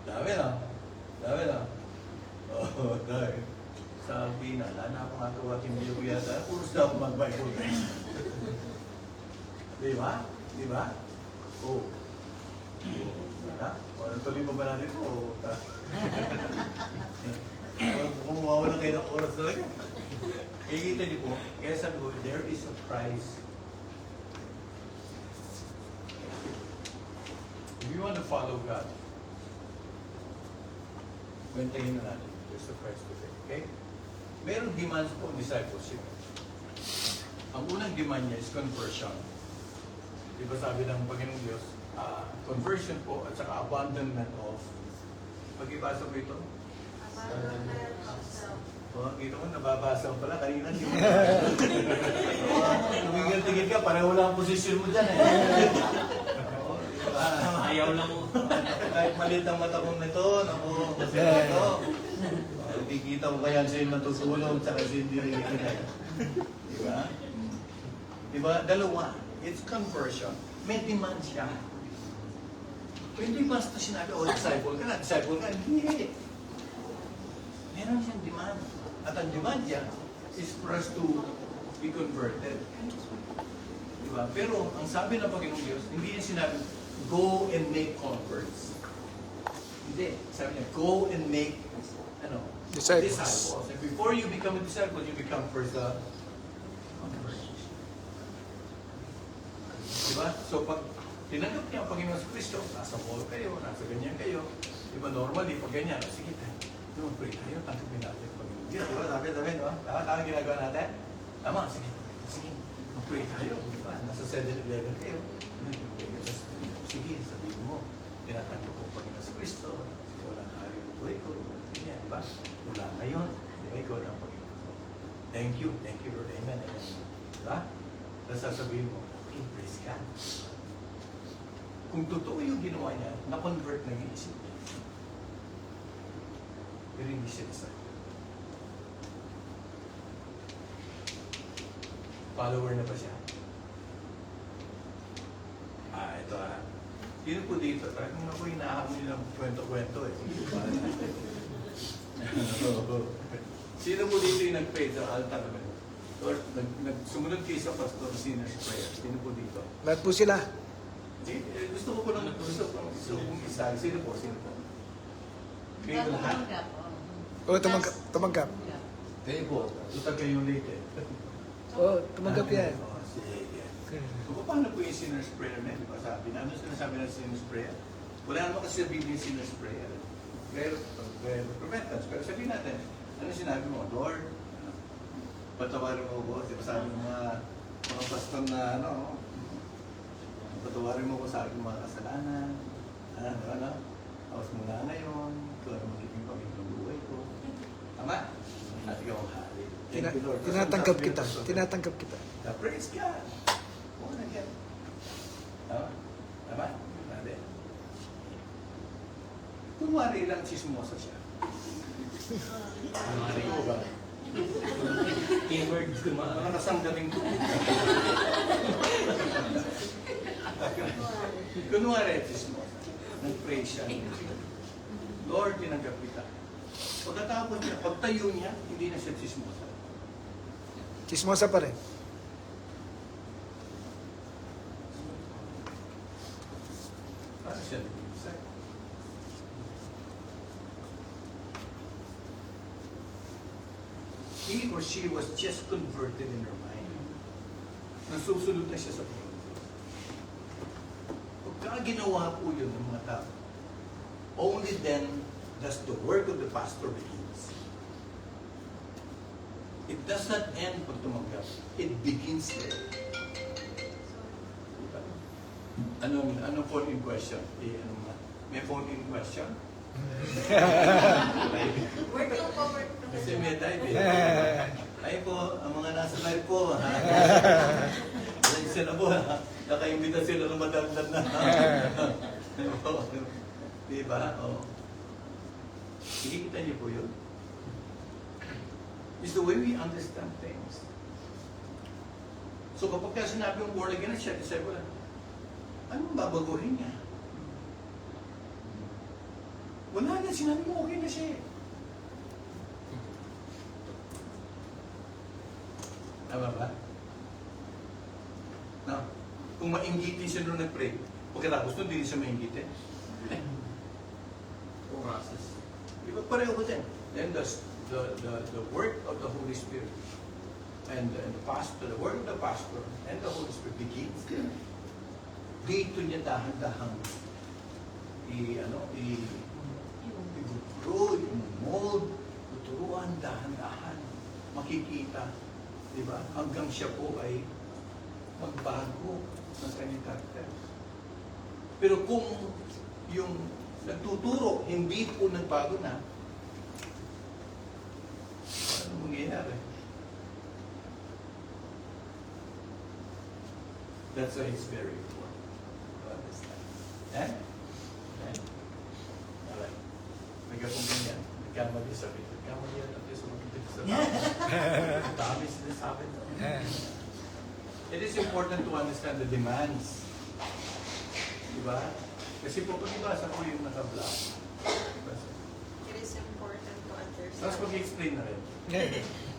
Dami na. Dami na. Oh, dahil. Sabi na, lana ako nga kawat yung video ko yata. Puros na ako mag-Bible. Di ba? Di ba? Oo. Ha? O, tuloy pa ba natin ito? O, kung mawawala kayo ng oras talaga. Kikita niyo po, kaya sabi ko, there is a price. If you want to follow God, maintain na natin. There's a price to pay. Okay? Merong demands po ang discipleship. Ang unang demand niya is conversion. Di ba sabi ng Panginoong Diyos, conversion po at saka abandonment of. Pag-ibasa po ito? Oh, kita mo, nababasa mo pala. Kanina hindi mo. Tumigil-tigil ka, parang wala ang posisyon mo dyan eh. Ayaw lang mo. Kahit maliit ang mata kong nito, naku, kasi ito. Hindi kita ko kaya sa'yo natutulog, tsaka sa'yo hindi rin kita. Diba? Diba? Dalawa. It's conversion. May demand siya. Hindi basta sinabi, oh, disciple ka na, disciple ka. Hindi. Meron siyang demand. At ang demand niya is for us to be converted. Diba? Pero ang sabi ng Panginoong Diyos, hindi niya sinabi, go and make converts. Hindi. Sabi niya, go and make disciples. And before you become a disciple, you become first a convert. Diba? So pag tinanggap niya ang Panginoon sa Kristo, nasa mall kayo, nasa ganyan kayo, diba normally, pag ganyan, sige tayo, pray tayo, tanggapin natin ang Panginoon. Diba? Sabi, diba? Tama ginagawa natin? Tama, sige. Sige, pray tayo, diba? Nasa 7-11 kayo. Sige, sabihin mo, tinatanggap ko Panginoon sa Kristo, wala na kayo ng buhay ko, ganyan, diba? Wala na yun, diba? Ikaw na ang Panginoon ko. Thank you, Lord, amen, amen. Diba? Tapos sasabihin mo, okay, praise God. Kung totoo yung ginawa niya, na-convert na yung isip niya. Pero hindi siya disciple. Follower na ba siya? Ito Sino po dito? Parang ako inaahon nilang kwento-kwento eh. Sino po dito yung nag-pray sa altar? Or sumunod kayo sa pastor sinner's prayer? Sino po dito? Lahat po sila. Gusto kong isa. Sino po? Kayo lahat? Oo, tumanggap. Kayo po. Tutag kayong late eh. Oo, tumanggap yan. Sige. So, paano po yung sinner's prayer na? Di ba sabi na? Ano sinasabi ng sinner's prayer? Wala naman kasi sa Biblia yung sinner's prayer. Prayer of repentance. Pero sabihin natin, ano sinabi mo? Lord, patawarin mo ko. Di ba sabi ng mga pastor na ano, patawarin mo ko sa aking mga kasalanan. Ano. Tapos mula ngayon, ito ang magiging pamilya buhay ko. Tama? At ikaw ang hari. Thank you, Lord. Tinatanggap kita. Tinatanggap kita. Praise God. Born again. Tama? Tama? Tama. Kunwari lang chismosa siya. Kunwari. Ikaw ba? Keywords Mga kumara. nasanggaling ko. Kunwari chismosa. Nag-pray siya. Lord, tinanggap kita. Pagkatapos niya, pagtayo niya, hindi na siya chismosa. Chismosa pa rin. Para siya nag-iisa. He or she was just converted in her mind. Nasusunod na siya sa Panginoon. Pagka ginawa po yun ng mga tao, only then does the work of the pastor begins. It does not end pag tumanggap. It begins there. Diba? Anong phone in question? May phone in question? Work lang po, work lang. Kasi may type eh. Ay po, ang mga nasa live po, ha? Like sila po, ha? Nakaimbita sila ng madagdag na. Diba? Oo. Kikita niyo po yun. It's the way we understand things. So kapag ka sinabi yung born again na siya, isay ko lang, anong babaguhin niya? Wala na, sinabi mo okay na siya eh. Tama ba? No? Kung mainggitin siya nung nag-pray, pagkatapos nun, hindi siya mainggitin. Process. Di ba pareho ko din? Then the work of the Holy Spirit and the pastor, the work of the pastor and the Holy Spirit begins there. Dito niya dahan-dahang i-grow, i-mold, tuturuan dahan-dahan, makikita, di ba? Hanggang siya po ay magbago ng kanyang karakter. Pero kung yung nagtuturo, hindi po nagbago na, ano mangyayari? That's why it's very important to understand. Eh? Eh? Alright. Nagkakong ganyan. Nagkamali sa video. Nagkamali yan natin sa mga video sa tao. Dami sinasabi. It is important to understand the demands. Diba? Kasi po, pag-ibasa ko yung naka-block. It is important to understand. Tapos mag-explain na rin.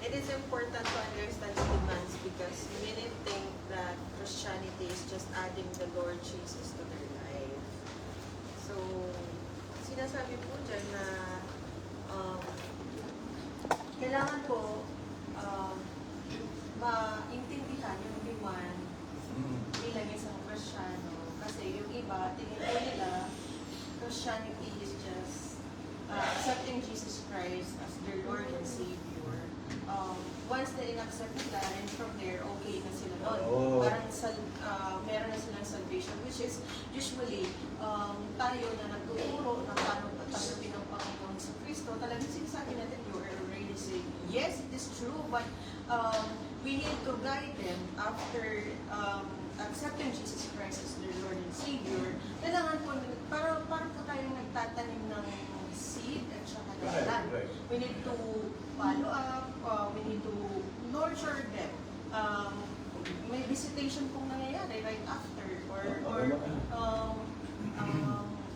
It is important to understand the demands because many think that Christianity is just adding the Lord Jesus to their life. So, sinasabi po dyan na kailangan po maintindihan yung demand bilang isang Kristiyano. Kasi yung iba, tingin po nila, Christianity is just accepting Jesus Christ as their Lord and Savior. Once na in-accept nila, and from there, okay na sila nun. Oh. Parang meron na silang salvation, which is usually tayo na nagtuturo na paano patanggapin ng Panginoon sa Kristo. Talagang sinasabi natin, you are already saved. Yes, it is true, but we need to guide them after accepting Jesus Christ as their Lord and Savior. Kailangan po, parang po tayo nagtatanim ng seed at saka dahilan. Right. We need to follow up, we need to nurture them. May visitation pong nangyayari right after, or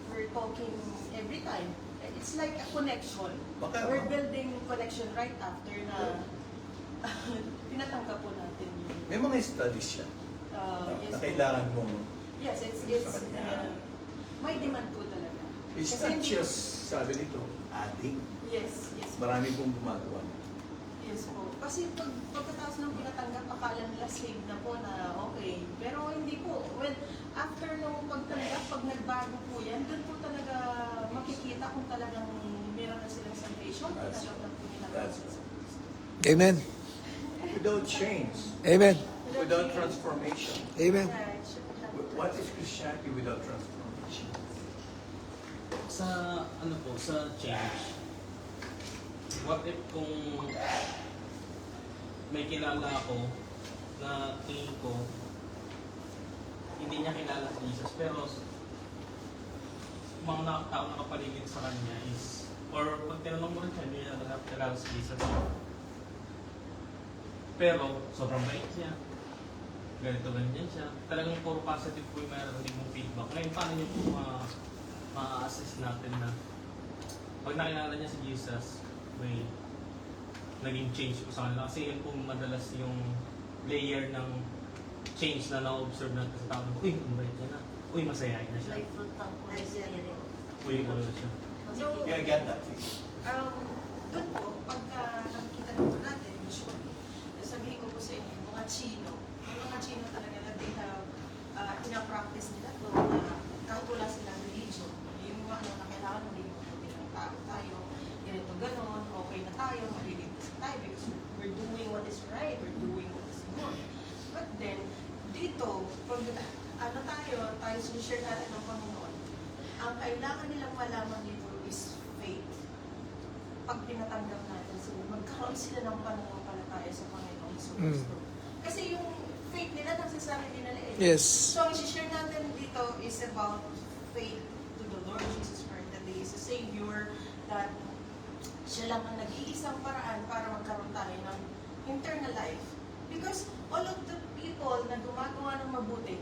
we're talking every time. It's like a connection. We're building connection right after na pinatanggap po natin yun. May mga studies yan Yes, na kailangan mong yes, it's may demand po talaga. it's Kasi not hindi- just, sabi nito, adding. Yes, yes. Marami pong gumagawa. Yes po. Kasi pagkatapos ng pinatanggap, akala nila saved na po na okay. Pero hindi po. Well, after nung pagtanggap, pag nagbago po yan, doon po talaga makikita kung talagang meron na silang salvation. That's- Talagang po nila. that's- Amen. without change, Amen. without transformation. Amen. Yeah, it should be like What is Christianity without transformation? Sa ano po, sa change. What if kung may kilala ako na tingin ko hindi niya kilala si Jesus pero mga tao nakapaligid sa kanya is or pag tinanong mo rin siya hindi niya kilala si Jesus pero sobrang bait niya ganito ganyan siya talagang puro positive po yung mayroon mong feedback ngayon paano niyo po ma-assess natin na pag nakilala niya si Jesus may naging change po sa kanila kasi yun po madalas yung layer ng change na na-observe natin sa tao. Uy, ang bait niya na. Uy, masayain na siya. Like fruit ng Holy Spirit. Uy, ano na siya. So, Yeah, get that, please. doon po, pagka nakikita nito natin, usually, sabihin ko po sa inyo, yung mga Chino talaga na they have, pinapractice nila to, na kahit wala silang religion, yung mga ano na kailangan maging mabuti ng tao tayo, ganito ganon, okay na tayo, maliligtas na tayo, because we're doing what is right, we're doing what is good. But then, dito, pag tayo sinishare natin ng Panginoon, ang kailangan nilang malaman dito is faith. Pag pinatanggap natin sila, magkaroon sila ng pananampalataya sa Panginoon Kristo. Kasi yung faith nila, nagsasabi din nila eh. Yes. So, ang share natin dito is about faith to the Lord Jesus Christ, that He is a Savior, that siya lang ang nag-iisang paraan para magkaroon tayo ng eternal life. Because all of the people na gumagawa ng mabuti,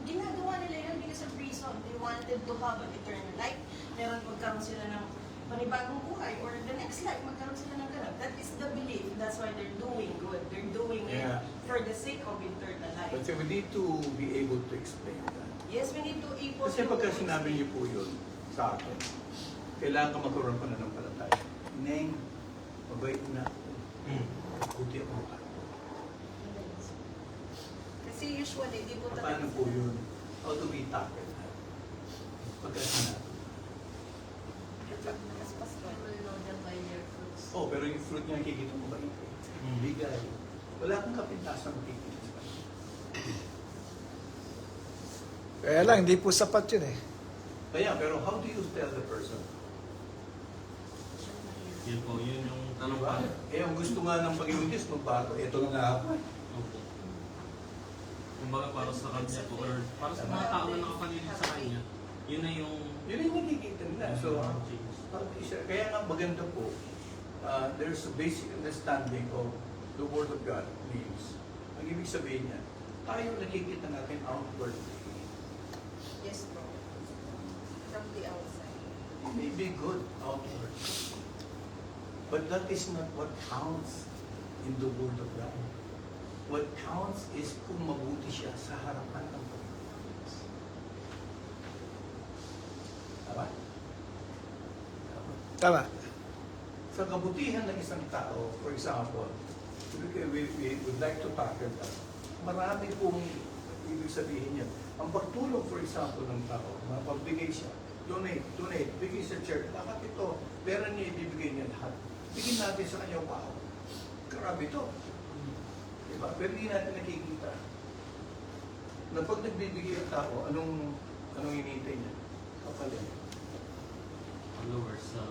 ginagawa nila yun because of reason. They wanted to have an eternal life. Meron magkaroon sila ng panibagong buhay or the next life, magkaroon sila ng ganun. That is the belief. That's why they're doing good. They're doing Yeah. it for the sake of eternal life. But we need to be able to explain that. Yes, we need to able Kasi to... pagka sinabi niyo po yun sa akin, kailangan ka magkaroon pa na ng palataya. Neng, mabait na ako. Buti ako ka. Kasi usually, di po Paano po yun? How do we tackle that? Pagka sinabi. You will know them by their fruits. Oh, pero yung fruit niya nakikita mo ba? Bigay. Wala kang kapintasan makikita sa kanya. Kaya lang, hindi po sapat yun eh. Kaya, pero how do you tell the person? Yun po, yun yung tanong Diba? pa. Eh, ang gusto nga ng Panginoon Diyos, magbago. Ito na nga ako eh. Opo. Kumbaga para sa kanya po, or para sa mga tao na nakapaligid sa kanya, yun na yung Yun yung nakikita nila. So, kaya nga maganda po, there's a basic understanding of the Word of God means. Ang ibig sabihin niya, tayo nakikita natin outwardly. Yes, bro. From the outside. It may be good outward. But that is not what counts in the Word of God. What counts is kung mabuti siya sa harapan ng Panginoon. Tama? Tama. Tama. Sa kabutihan ng isang tao, for example, we would like to tackle that. Marami pong ibig sabihin yan. Ang pagtulong, for example, ng tao, mapagbigay siya, donate, bigay sa church. Bakit ito? Pera niya ibibigay niya lahat. Bigyan natin sa kanya, wow, grabe ito. Diba? Pero hindi natin nakikita. Na pag nagbibigay ang tao, anong hinihintay niya? Kapalit. followers sa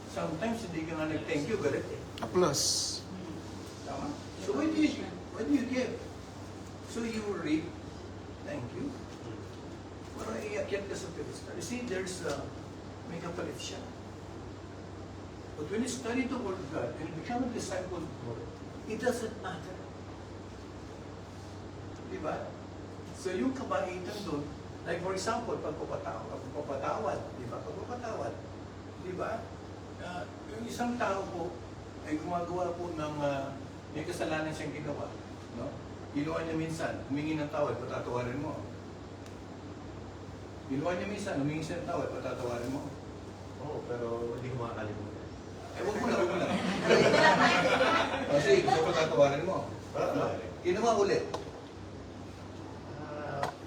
Sometimes hindi ka nga nag-thank you, galit eh. Applause. Tama? So when do you give? So you reap, thank you. Para iakyat ka sa pedestal. You see, may kapalit siya. But when you study the Word of God, when you become a disciple of the Lord, it doesn't matter. Diba? So yung kabaitan doon, like for example, pagpapatawad, diba? Pagpapatawad, diba? Yung isang tao po ay gumagawa po ng may kasalanan siyang ginawa. No? Ginawa niya minsan, humingi ng tawad, patatawarin mo. Ginawa niya minsan, humingi siya ng tawad, patatawarin mo. Oo, pero hindi ko makakalimutan. Eh, huwag mo na. Kasi gusto patatawarin mo. No? Ginawa ulit.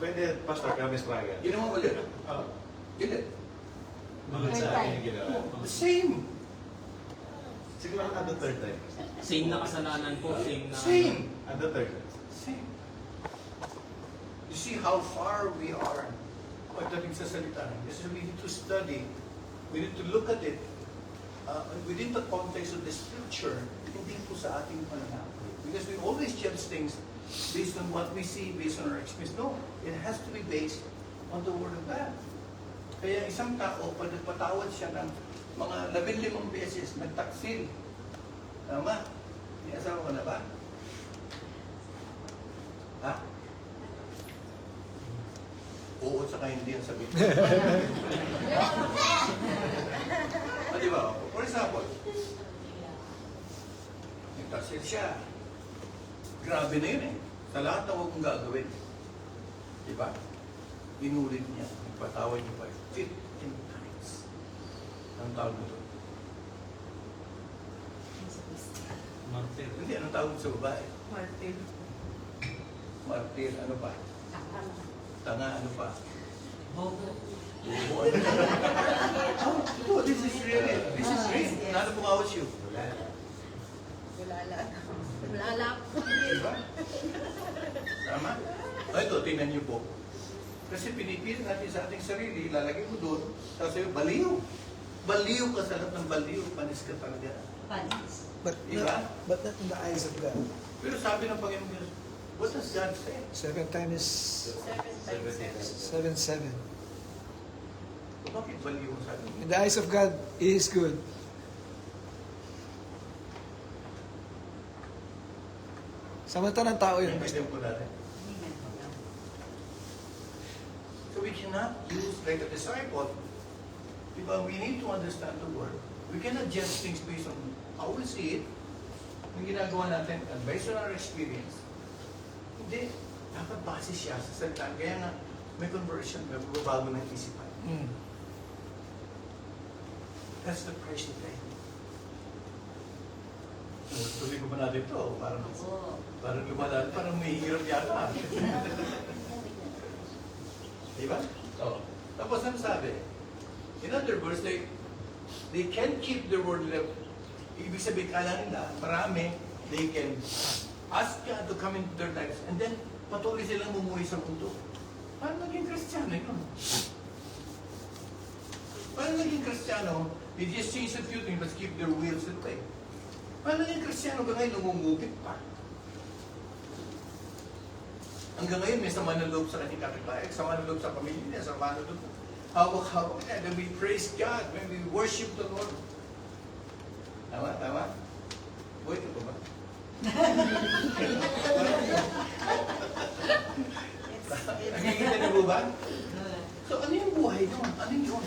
Pwede, Pastor, kami struggle. Ginawa ulit. Ulit. Mga sa akin yung ginawa. The same. Siguro at the third time. Same na kasalanan po, same na... Same. At the third time. Same. You see how far we are pagdating sa salita. Yes, we need to study. We need to look at it within the context of the scripture, hindi po sa ating pananaw. Because we always judge things based on what we see, based on our experience. No, it has to be based on the Word of God. Kaya isang tao, pag nagpatawad siya ng mga 15 beses, nagtaksil. Tama? May asawa ka na ba? Ha? Oo, tsaka hindi ang sabihin. Di ba? For example, nagtaksil siya. Grabe na yun eh. Sa lahat na huwag mong gagawin. Di ba? Inulit niya. Nagpatawad niya pa 15 times. Anong tawag mo doon? Martir. Hindi, anong tawag sa babae? Martin. Martir, ano pa? Tanga, ano pa? Bobo. Oh, this is real. This is real. Nano pumawat siya? Wala. Diba? Tama? O ito, tingnan niyo po. Kasi pinipilit natin sa ating sarili, ilalagay mo doon, tapos sabi, baliw. Baliw ka sa lahat ng baliw, panis ka talaga. But Diba? but not in the eyes of God. Pero sabi ng Panginoon Diyos, what does God say? 7 times 7. Bakit baliw ang sabi? In the eyes of God, He is good. Sa mata ng tao yun. Pwede po natin. So we cannot use like a disciple. Diba? We need to understand the word. We cannot judge things based on how we see it. Yung ginagawa natin, and based on our experience. Hindi. Dapat base siya sa salita. Kaya nga, may conversion, may bago ng isipan. Mm. That's the price to pay. Tuloy ko ba natin ito? Parang lumalan, parang may hirap yata. Diba? Oo. Tapos ano sabi? In other words, they can keep their word left. Ibig sabihin, kala nila, marami, they can ask God to come into their lives and then patuloy silang mumuhay sa mundo. Paano naging Kristiyano yun? Paano naging Kristiyano? They just change a few things but keep their wills that way. Paano naging Kristiyano ka ngayon, lumumupit pa? Hanggang ngayon, may sama ng loob sa kanyang kapitbahay, sama ng loob sa pamilya niya, sama ng loob. Hawak-hawak niya, then we praise God when we worship the Lord. Tama? Tama? Buhay ka ba? Nakikita niyo po ba? So ano yung buhay nyo? Ano yun?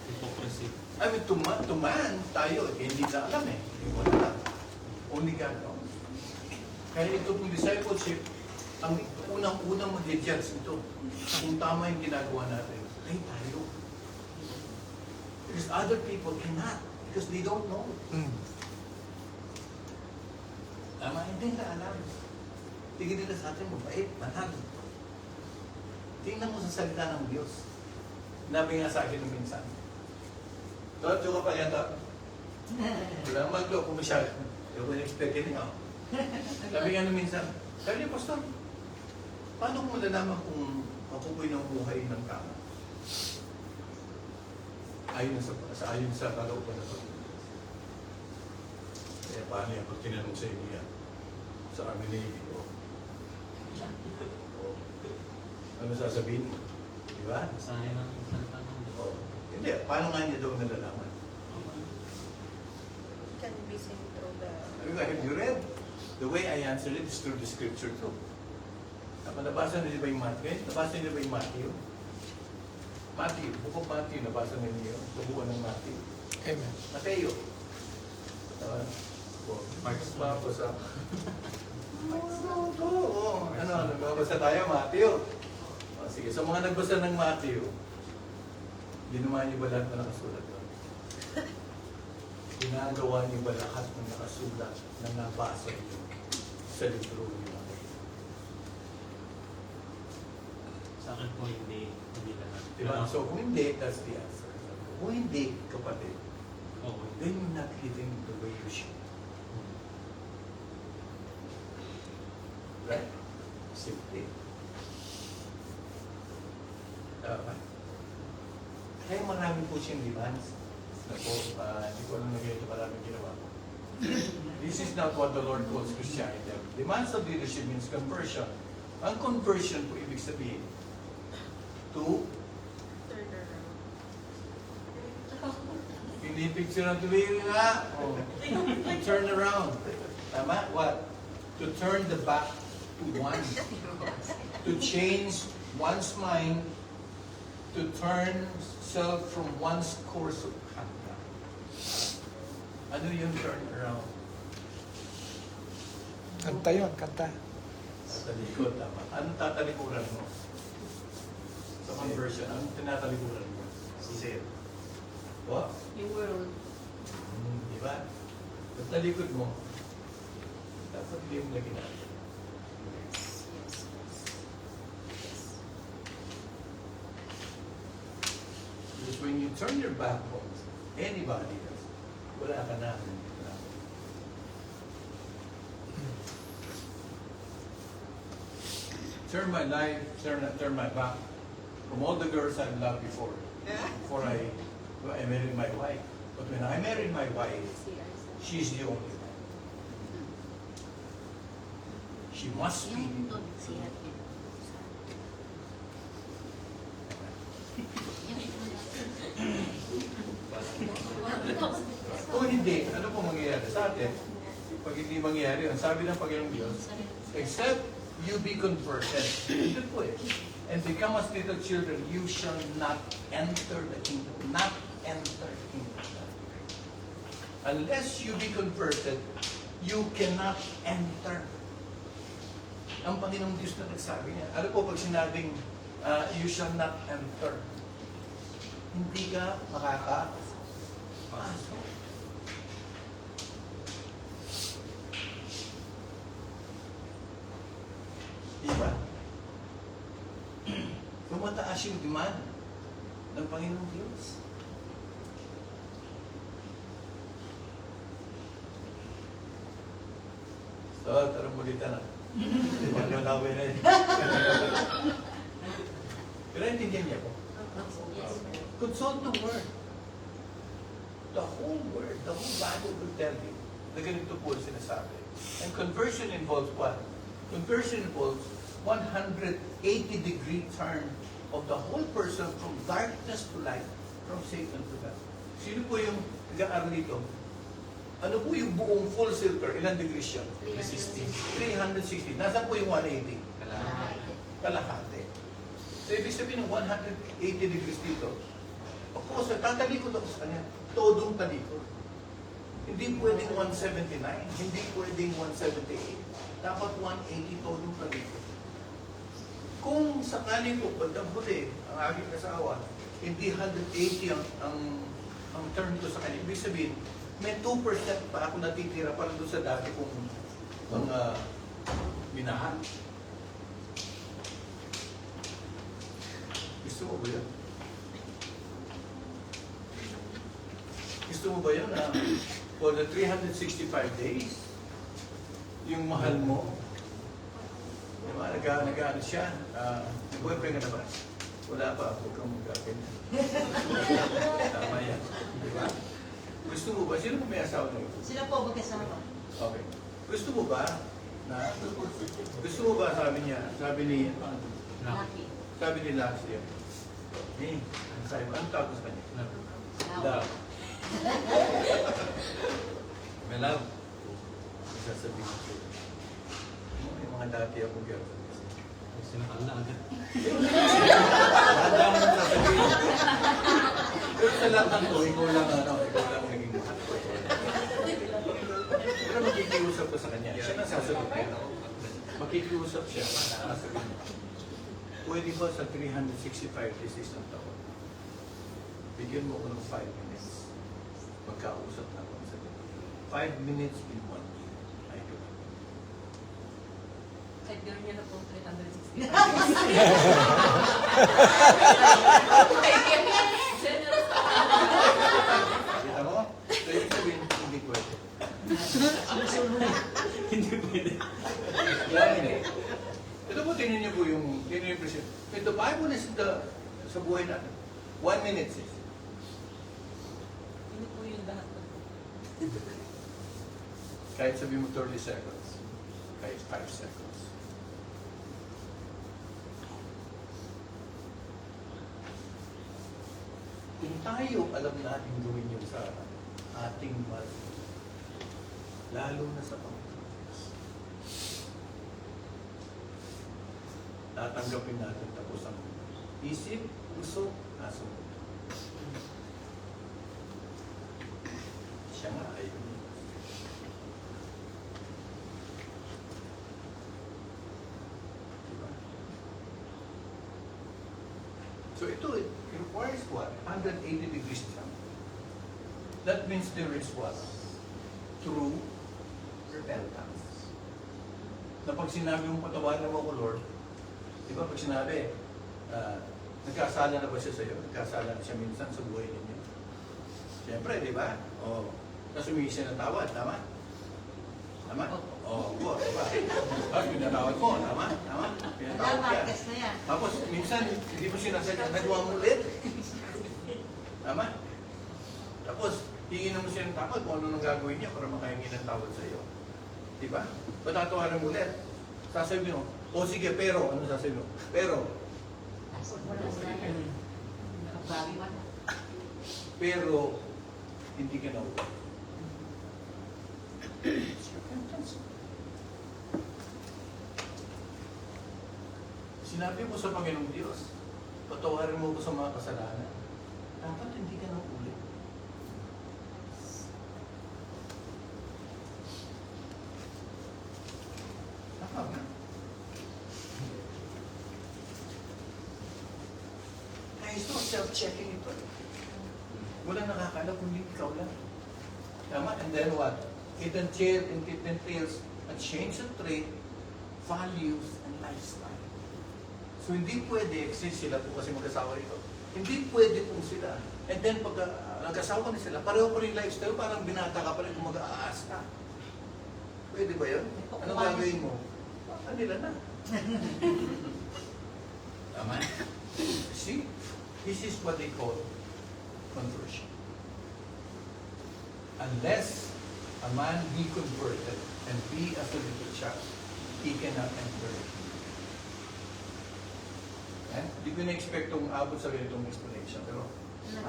Hypocrisy. I mean, tumaan tayo, hindi na alam eh. Hindi mo alam. Only God knows. Kaya ito pong discipleship, ang unang-unang mag-judge ito, kung tama yung ginagawa natin, ay tayo. Because other people cannot, because they don't know. Mm. Tama, hindi nila alam. Tingin nila sa atin, mabait, manal. Tingnan mo sa salita ng Diyos. Nabi nga sa akin ng minsan. Lord, yung ka pa yata. Wala naman ko kung masyado. Yung ko in-expect niya. Sabi nga nung minsan, sabi niya, Pastor, paano ko malalaman kung mapupoy ng buhay ng tao? Ayon sa kalooban na ito. Kaya paano yan pag tinanong sa inyo yan? Sa Army Navy ko. Ano sasabihin mo? Di ba? Basahin ang salita ng Diyos. Oo. Hindi, paano nga niya daw nalalaman? Can be seen through the... Have you read? The way I answered it is through the scripture too. Nabasa niyo ba yung Matthew? Nabasa niyo ba yung Matthew? Matthew, bukong Matthew, nabasa niyo tubuan ng Matthew. Amen. Mateo. Marcos Mapos ah. Oo. Ano, nagbabasa tayo, Matthew. O, sige, sa mga nagbasa ng Matthew, ginawa niyo ba lahat na nakasulat doon? Ginagawa niyo ba lahat ng nakasulat na nabasa niyo sa libro niyo? Sa akin po hindi lahat. Diba? So kung hindi, that's the answer. Kung hindi, kapatid, Okay. then you're not living the way you should. Right? Simple. Tama. Kaya marami po siyang demands. Ako, hindi ko alam na ganito maraming ginawa. This is not what the Lord calls Christianity. Demands of leadership means conversion. Ang conversion po ibig sabihin, to Turn around. hindi picture ng tuloy nga. Oh. Turn around. Tama? What? To turn the back to one. To change one's mind. To turn self from one's course of conduct. Ano yung turn around? Kanta yun, kanta. Tatalikod, tama. Anong tatalikuran mo? Sa conversion, anong tinatalikuran mo? Sin. What? Yung world. Di ba? Pag talikod mo, dapat hindi mo na ginagawa. Because when you turn your back on anybody else, wala ka na. Turn my life, turn my back from all the girls I've loved before I married my wife. But when I married my wife, she's the only one. She must be. Yung doon siya. Kung hindi, ano po mangyayari sa atin? Pag hindi mangyayari, ang sabi ng Panginoong Diyos, except you be converted, ito po eh, and become as little children, you shall not enter the kingdom. Not enter the kingdom. Unless you be converted, you cannot enter. Ang Panginoong Diyos na nagsabi niya. Ano po pag sinabing, you shall not enter? Hindi ka makakapasok. Diba? Kung mataas yung demand ng Panginoong Diyos. So, tarong mulita na. Malawin na yun. Pero hindi niya po. Consult the Word. The whole Word, the whole Bible will tell you na ganito po ang sinasabi. And conversion involves what? Conversion involves 180-degree turn of the whole person from darkness to light, from Satan to God. Sino po yung nag-aaral dito? Ano po yung buong full circle? Ilang degrees siya? 360. Nasaan po yung 180? Kalahati. So, ibig sabihin ng 180 degrees dito, of course, tatalikod ako sa kanya. Todong talikod. Hindi pwedeng 179. Hindi pwedeng 178. Dapat 180 todong talikod. Kung sakali po, bandang huli, ang aking kasawa, hindi 180 ang turn ko sa kanya. Ibig sabihin, may 2% pa ako natitira para doon sa dati kong mga minahal. Gusto mo ba yun? Gusto mo ba yun na for the 365 days, yung mahal mo, diba, nag-ano siya, nag-boyfriend ka na ba? Wala pa, huwag kang mag-ganyan. Tama yan. Diba? Gusto mo ba? Sino mo may asawa na yun? Sila po magkasama. Okay. Gusto mo ba na, gusto mo ba, sabi niya, sabi ni Lassie, hey, sabi mo, anong tawag sa kanya? Love. May love. Sasabihin ko. Yung mga dati akong girlfriend. Sinakal na agad. Handa mo nang sasabihin. Pero sa lahat ng to, ikaw lang naging mahal ko. Pero makikiusap ko sa kanya. Siya na sasabihin niya. Makikiusap siya. Sasabihin niya. Pwede ba sa 365 days isang taon? Bigyan mo ko ng 5 minutes. Magkausap na ako sa 5 minutes in 1 year. I do. Kahit gano'n niya na po 360. Kita mo? Pinipresent. Ito, Bible is sa buhay natin. 1 minute, sis. Hindi po yung lahat. Kahit sabi mo 30 seconds. Kahit 5 seconds. Kung tayo alam natin gawin yun sa ating mahal, lalo na sa Panginoon, tatanggapin natin tapos ang isip, puso, aso. Siya nga ay diba? So ito, it requires what? 180 degrees jump. That means there is what? True repentance. Na pag sinabi mo patawanan mo ko, Lord, di ba pag sinabi, nagkasala na ba siya sa'yo? Nagkasala na siya minsan sa buhay ninyo? Siyempre, di ba? O, tapos humingi siya ng tawad, tama? Tama? Oo, di ba? Tapos pinatawad mo, tama? Tama? Pinatawad ka. na yan. Tapos, minsan, hindi mo sinasadya, nagawa mo ulit. Tama? Tapos, hingin mo siya ng tawad kung ano nang gagawin niya para makahingi ng tawad sa iyo. Diba? Patatawanan mo ulit. Sasabihin mo, o sige, pero, ano sasabihin mo? Pero, hindi ka na ulit. Sinabi mo sa Panginoong Diyos, patawarin mo ko sa mga kasalanan. Dapat hindi ka na ulit. Tama. Guys, no self-checking ito. Walang nakakala kundi ikaw lang. Tama? And then what? It entails a change of trait, values, and lifestyle. So hindi pwede, kasi sila po kasi mag-asawa ito. Hindi pwede po sila. And then pag nag-asawa na sila, pareho pa rin lifestyle, parang binata ka pa rin kung mag-aas ka. Pwede ba yun? Anong gagawin mo? Kanila na. Tama? See? This is what they call conversion. Unless a man be converted and be as a little child, he cannot enter. Hindi ko na-expect itong abot sa ganitong explanation, pero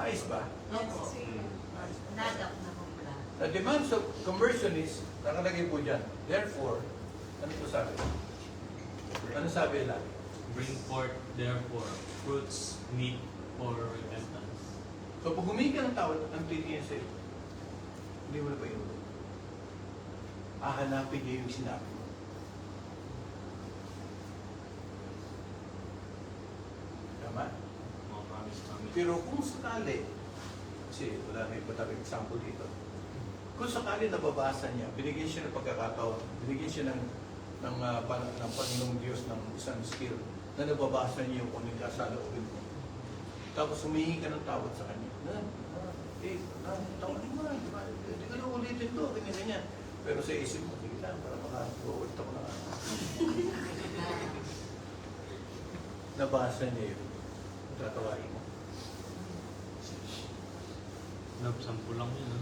ayos ba? Nadap na kung wala. The demands of conversion is, nakalagay po dyan. Therefore, ano po sabi? Ano sabi lang? Bring forth, therefore, fruits meet for repentance. So pag humingi ka ng tawad, ang titingin sa'yo, hindi mo na pa yun. Hahanapin niya yung sinabi mo. Tama? Oh, promise. Pero kung sakali, kasi wala na iba tayong example dito, kung sakali nababasa niya, binigyan siya ng pagkakataon, binigyan siya ng Panginoong Diyos ng isang skill na nababasa niya yung kung nagkasaloobin mo. Tapos humingi ka ng tawad sa kanya. Tawad mo, hindi ka na ulitin to, ganyan. Pero sa isip mo, sige lang, para maka-ulit ako na. Nabasa niya yun. Tatawain mo. Sampu lang yun.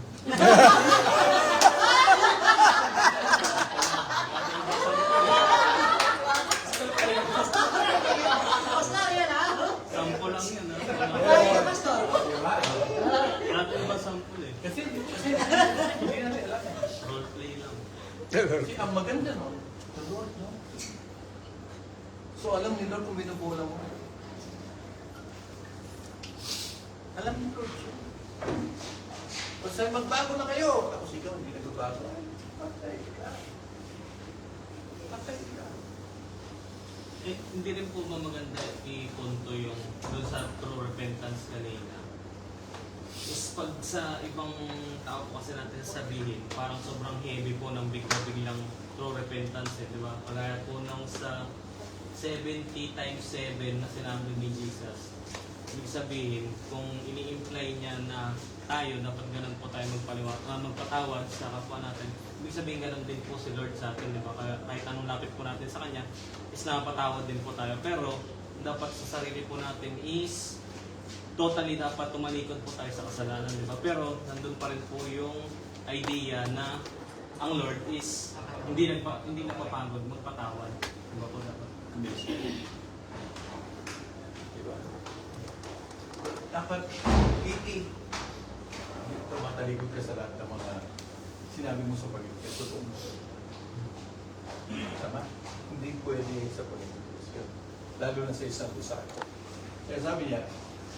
Sampu lang yun. Wala tayong ba sampu eh. Kasi hindi natin alam. Roleplay lang. Kasi ang maganda nun, the Lord, no? So alam ni Lord kung binubola mo. Alam ni Lord siya. Basta magbago na kayo. Tapos ikaw hindi nagbago. Patay ka. Patay ka. Eh, hindi rin po ba maganda i-punto yung doon sa true repentance kanina? Is pag sa ibang tao po kasi natin sabihin, parang sobrang heavy po ng biglang true repentance eh, di ba? Kagaya po nung sa 70 times 7 na sinabi ni Jesus. Ibig sabihin, kung ini-imply niya na tayo, dapat ganun po tayo magpatawad sa kapwa natin. Ibig sabihin, ganun din po si Lord sa atin, di ba? Kaya kahit anong lapit po natin sa Kanya, is napatawad din po tayo. Pero, dapat sa sarili po natin is totally dapat tumalikod po tayo sa kasalanan, di ba? Pero nandun pa rin po yung idea na ang Lord is hindi nagpapagod magpatawad. Di ba po dapat? Diba? Dapat, tumatalikod ka sa lahat ng mga sinabi mo sa Panginoon. Totoo mo. Tama? Hindi pwede sa Panginoon. Lalo na sa isang disciple. Kaya sabi niya,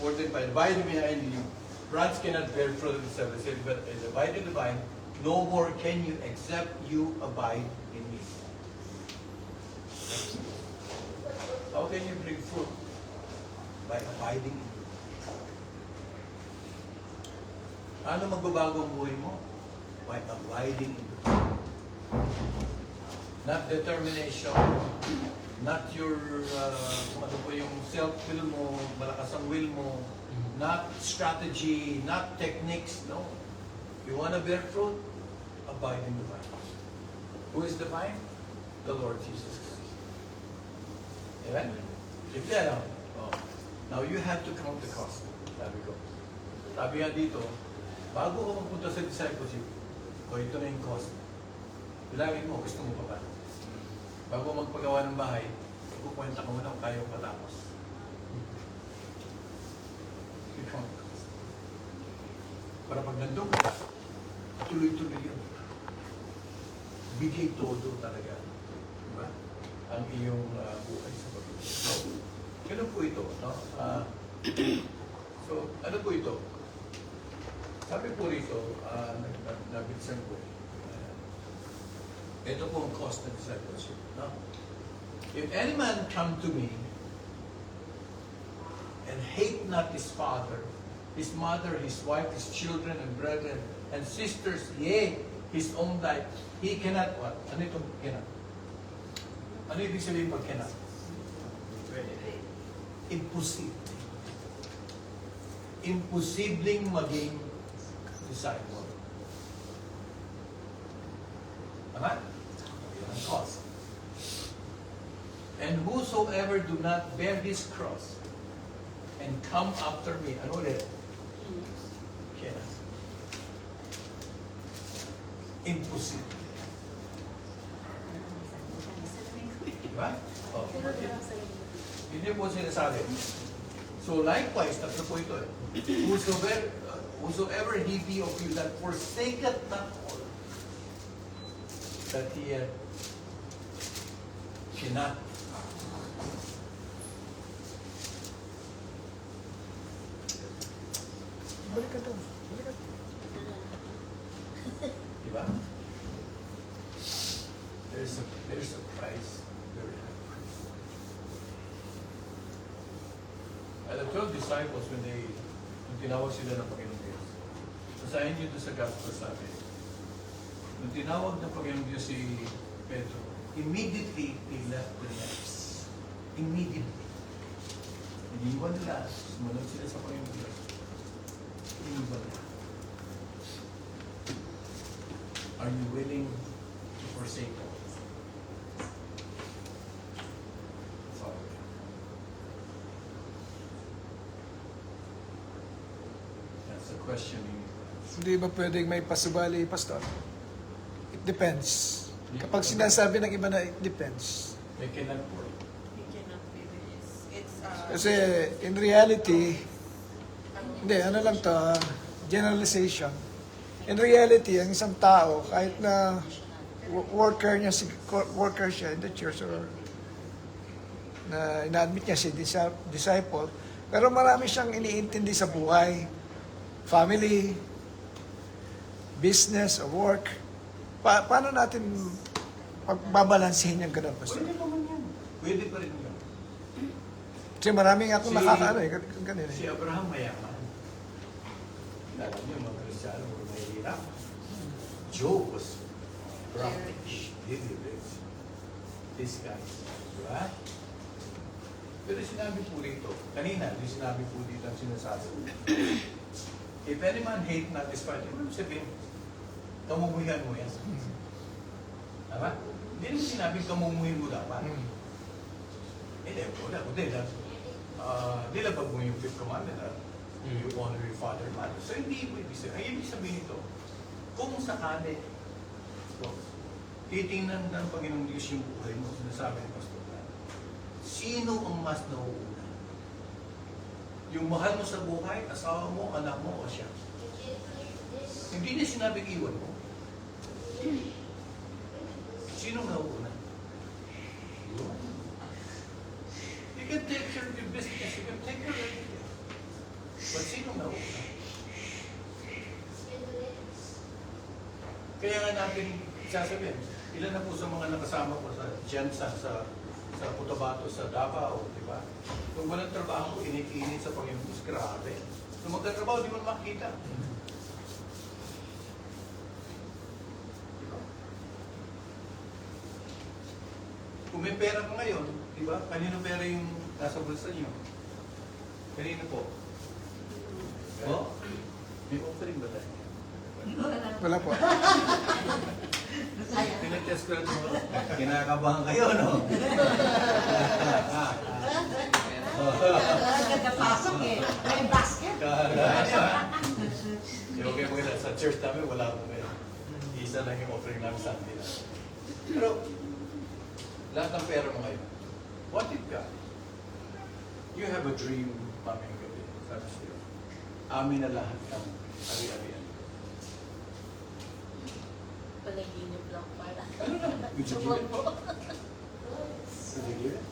more than by abide behind you, branch cannot bear fruit of itself, but as abide in the vine, no more can you except you abide in me. How can you bring fruit? By abiding in me. Ano magbabago ang buhay mo? By abiding in me. Not determination, not your, kung ano po yung self-will mo, malakas ang will mo, not strategy, not techniques, no. You want to bear fruit? Abide in the vine. Who is the vine? The Lord Jesus Christ. Amen? If that out. Oh. Now you have to count the cost. Sabi ko. Sabi nga dito, bago ka magpunta sa discipleship, ito na yung cost. Bilangin mo, gusto mo pa ba? Bago magpagawa ng bahay, kukwenta ka muna kung kaya mo patapos. I-count the cost. Para pag nandun ka, tuloy-tuloy yun. Bigay todo talaga. Diba? Ang iyong buhay sa pag-ibig. So, ganun po ito. No? So, ano po ito? Sabi po rito, nabitsan ko, ito po ang cost ng discipleship. No? If any man come to me and hate not his father, his mother, his wife, his children, and brethren, and sisters, yea, his own life, he cannot what? Ano itong cannot? Ano ibig sabihin pag cannot? Imposible. Imposibleng maging disciple. Tama? Ang cost. And whosoever do not bear his cross and come after me, ano ulit? Cannot. Imposible. Diba? Oh. Hindi po sinasabi. So likewise, tatlo po ito eh. Whosoever he be of you that forsaketh not all that he cannot. Balik ka doon. Balik ka. Diba? There's a price. Very high price. And the 12 disciples, when tinawag sila ng Panginoon Diyos, basahin niyo doon sa Gospel sabi, nung tinawag ng Panginoon Diyos si Pedro, immediately they left the nets. Immediately. Iniwan nila, sumunod sila sa Panginoon Diyos. Iniwan nila. Are you willing to forsake all? Sorry. That's a question. Hindi ba pwedeng may pasubali, Pastor? It depends. Kapag sinasabi ng iba na it depends. They cannot work. You cannot be this. It's Kasi in reality, hindi, ano lang to, generalization. In reality, ang isang tao, kahit na worker siya in the church or na ina-admit niya si disciple, pero marami siyang iniintindi sa buhay, family, business, or work. Paano natin pagbabalansehin yung ganun, Pastor? Pwede naman yan. Pwede pa rin yun. Kasi maraming ako Si- nakakaano eh, ganun Si eh. Abraham mayaman. Alam niyo, mga Kristiyano were mahirap. Job was rich, really rich. These guys, right? Pero sinabi po rito, kanina, yung sinabi po dito ang sinasabi. If any man hate not his father, ano sabihin? Kamumuhian mo yan. Tama? Hindi naman sinabing kamumuhin mo dapat. Hmm. Hindi, wala. nilabag mo yung fifth commandment, you honor your father and mother. So hindi mo ibig sabihin. Ang ibig sabihin ito, kung sakali, titingnan ng Panginoong Diyos yung buhay mo, sinasabi ni Pastor Brad, sino ang mas nauuna? Yung mahal mo sa buhay, asawa mo, anak mo, o siya? Hindi niya sinabing iwan mo. Sino nauuna? You can take care of your business, you can take care of everything. But sino nauna? Kaya nga natin sasabihin, ilan na po sa mga nakasama ko sa Jensen, sa Cotabato, sa Davao, di ba? Kung walang trabaho, init-init sa Panginoon, mas grabe. Kung magkatrabaho, di mo makita. Di ba? Kung may pera ka ngayon, di ba? Kanino pera yung nasa bulsa niyo? Kanino po? Oh? May offering ba tayo? Wala po. Tinatest ko na ito. Kinakabahan kayo, no? Nagkapasok eh. May basket. Okay po yun. Sa church namin, wala po ngayon. Isa lang yung offering namin sa atin. Pero, lahat ng pera mo ngayon, what if God? You have a dream, maming gabi. Sabi siya, amin na lahat ng ari-arian. Palaginip lang para. Ano lang? Would you give it? Would you give it?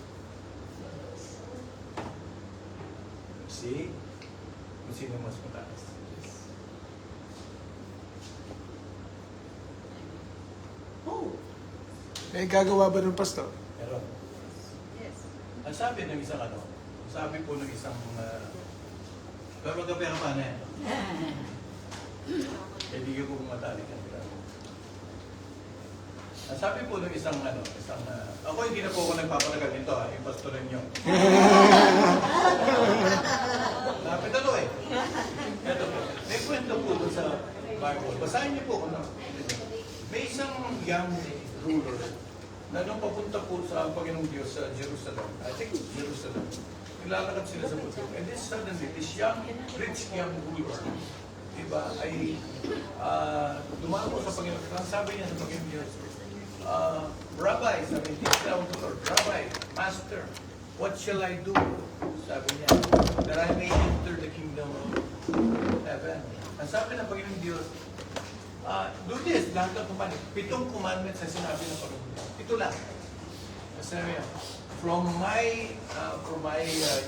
See? Kung sino mas mataas. Oh! May gagawa ba ng pastor? Meron. Yes. Ang sabi ng isang sabi po ng isang, pero magkapera pa na yan. Hindi ko pumatali ka. Ang sabi po ng isang, ako hindi na po ako nagpapalagal nito, yung pastorin nyo. Lapit eh. Ito po, may kwento po doon sa Bible. Basahin niyo po, may isang young ruler na nung papunta po sa Panginoong Diyos sa Jerusalem, I think Jerusalem, nilalakad sila sa bundok. And then suddenly, this rich young ruler, diba, ay dumaan po sa Panginoon. Ang sabi niya sa Panginoong Diyos, Rabbi, sabi niya, Lord, Rabbi, Master, what shall I do? Sabi niya, that I may enter the kingdom of heaven. Ang sabi ng Panginoong Diyos, do this, lahat ng commandments. 7 commandments na sinabi ng Panginoong Diyos. Ito lang. Sabi niya, from my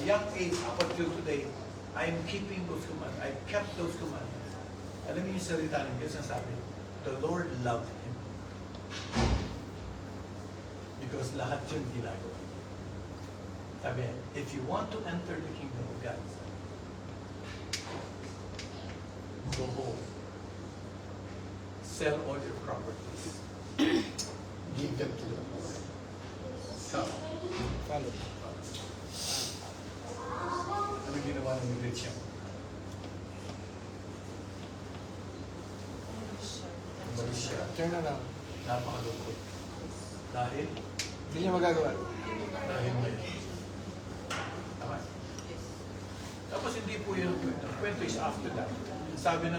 young age up until today, I'm keeping those commandments. I kept those commandments. Alam niyo yung salita ng Diyos na sabi, the Lord loved him. Because lahat yun ginagawa. Sabi, if you want to enter the kingdom of God, go home. Sell all your properties. Give them to the poor. Come. Follow. Ano ginawa ng rich young? Umalis siya. Turn around. Napakalungkot. Dahil Hindi niya magagawa. may. Tama. Tapos hindi po yun ang kwento. Ang kwento is after that. Sabi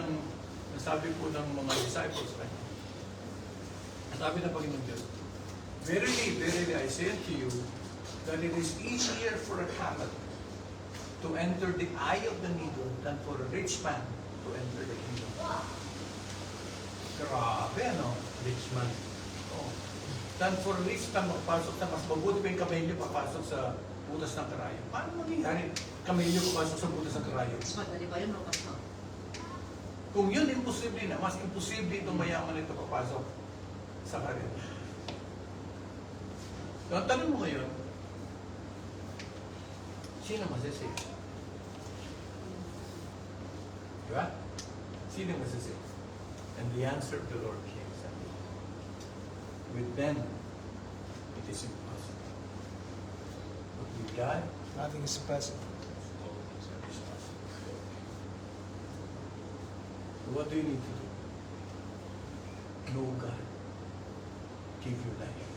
po ng mga disciples, right? Sabi ng Panginoon Diyos, verily, verily, I say unto you, that it is easier for a camel to enter the eye of the needle than for a rich man to enter the kingdom. Grabe, no? Rich man. Oh. Than for a rich man makapasok na mas mabuti pa yung kamelyo papasok sa butas ng karayo. Paano mangyayari? Kamelyo papasok sa butas ng karayo. Mas madali ba yun, Pastor? Kung yun imposible na, mas imposible itong mayaman ito papasok sa karayo. So, ang tanong mo ngayon, sino masisig? Diba? Sino masisig? And the answer of the Lord came. With them, it is impossible. But with God, Nothing is impossible. so what do you need to do? Know God. Give your life.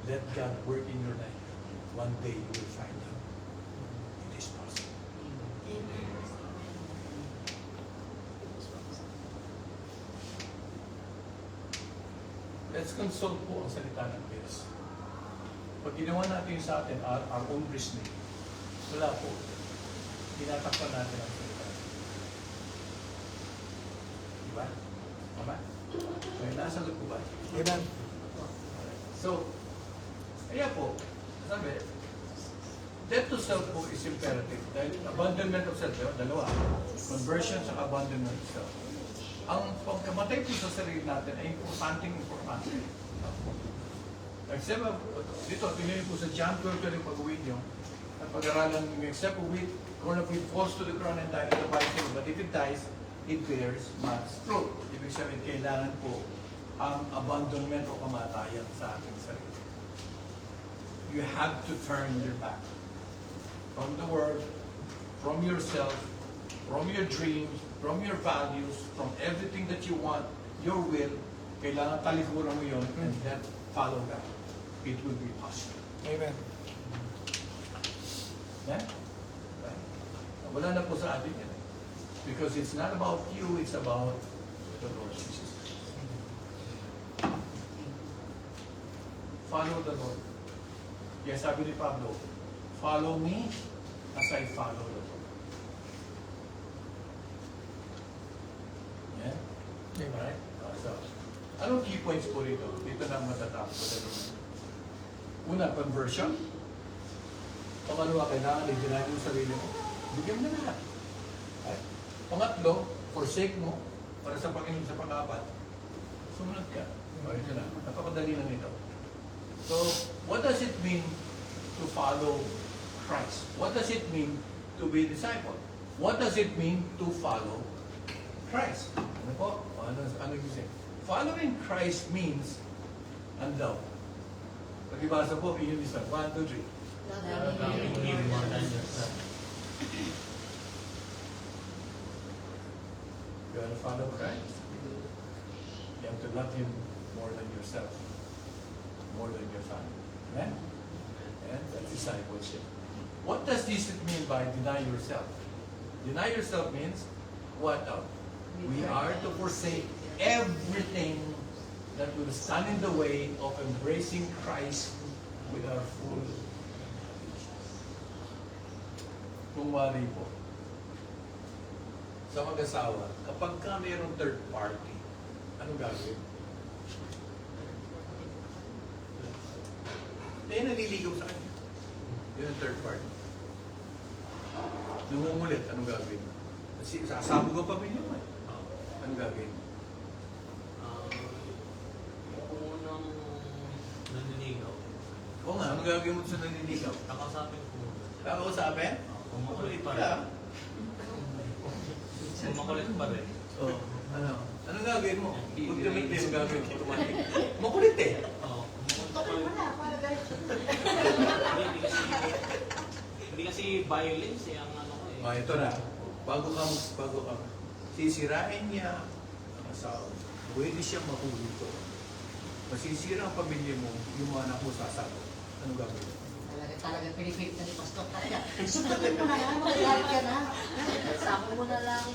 Let God work in your life. One day you will find out let's consult po ang salita ng Diyos. Pag ginawa natin yun sa atin, our own reasoning, wala po. Tinatakpan natin ang salita. Diba? Tama? May nasagot po ba? Amen. So, kaya po, sabi, death to self po is imperative. Dahil abandonment of self, dalawa. Conversion sa abandonment of self. Ang pagkamatay po sa sarili natin ay importante. Except, dito, tingnan po sa John 12, yung pag-uwi nyo, ang pag-aralan nyo, except a wheat, corn of wheat falls to the ground and dies, the Bible says, but if it dies, it bears much fruit. Ibig sabihin, kailangan po ang abandonment o kamatayan sa ating sarili. You have to turn your back from the world, from yourself, from your dreams, from your values, from everything that you want, your will, kailangan talikuran mo yun and then follow that. It will be possible. Amen. Yeah? Right? Wala na po sa atin yan. Because it's not about you, it's about the Lord Jesus. Follow the Lord. Yes, sabi ni Pablo, follow me as I follow the Lord. Yeah? Right? So, anong key points po rito? Dito na matatapos. Una, conversion. Pangalawa, kailangan i-deny mo sarili mo. Bigyan mo na lahat. Right? Pangatlo, forsake mo para sa Panginoon sa pang-apat. Sumunod ka. O, ito na. Napakadali lang ito. So, what does it mean to follow Christ? What does it mean to be a disciple? What does it mean to follow Christ? Ano po? Ano yung say? Following Christ means, ano daw? Pag-ibasa po, yun isa. 1, 2, 3. Loving Him more than yourself. You want to follow Christ? You have to love Him more than yourself. More than your family. Amen? And that's discipleship. What does this mean by deny yourself? Deny yourself means what? We are to forsake everything that will stand in the way of embracing Christ with our full. Kung wari po, sa mag-asawa, kapag ka mayroong third party, ano gagawin? May naliligaw sa kanya. Yun ang third party. Nungungulit, anong gagawin? Kasi sasabog ang pamilya mo eh. Anong gagawin? Kung unang naninigaw, Oo nga, anong gagawin mo sa naliligaw? kakausapin ko muna. Kakausapin? Kung makulit pa Ka? rin. Kung makulit pa rin. Oo. Ano? Anong gagawin mo? Ultimately, anong gagawin mo? Automatic. Makulit eh. Oo. Tukoy mo na, para dahil. Hindi kasi violence eh ang ano ko eh. Ito na. Bago ka, sisirain niya ang asawa. Pwede siya mahuli ko. Masisira ang pamilya mo, yung mga anak mo sasabot. Anong gagawin mo? Talaga pinipilit na ni Pastor talaga. Sundutin mo na yan, magalit ka na. Sako mo na lang.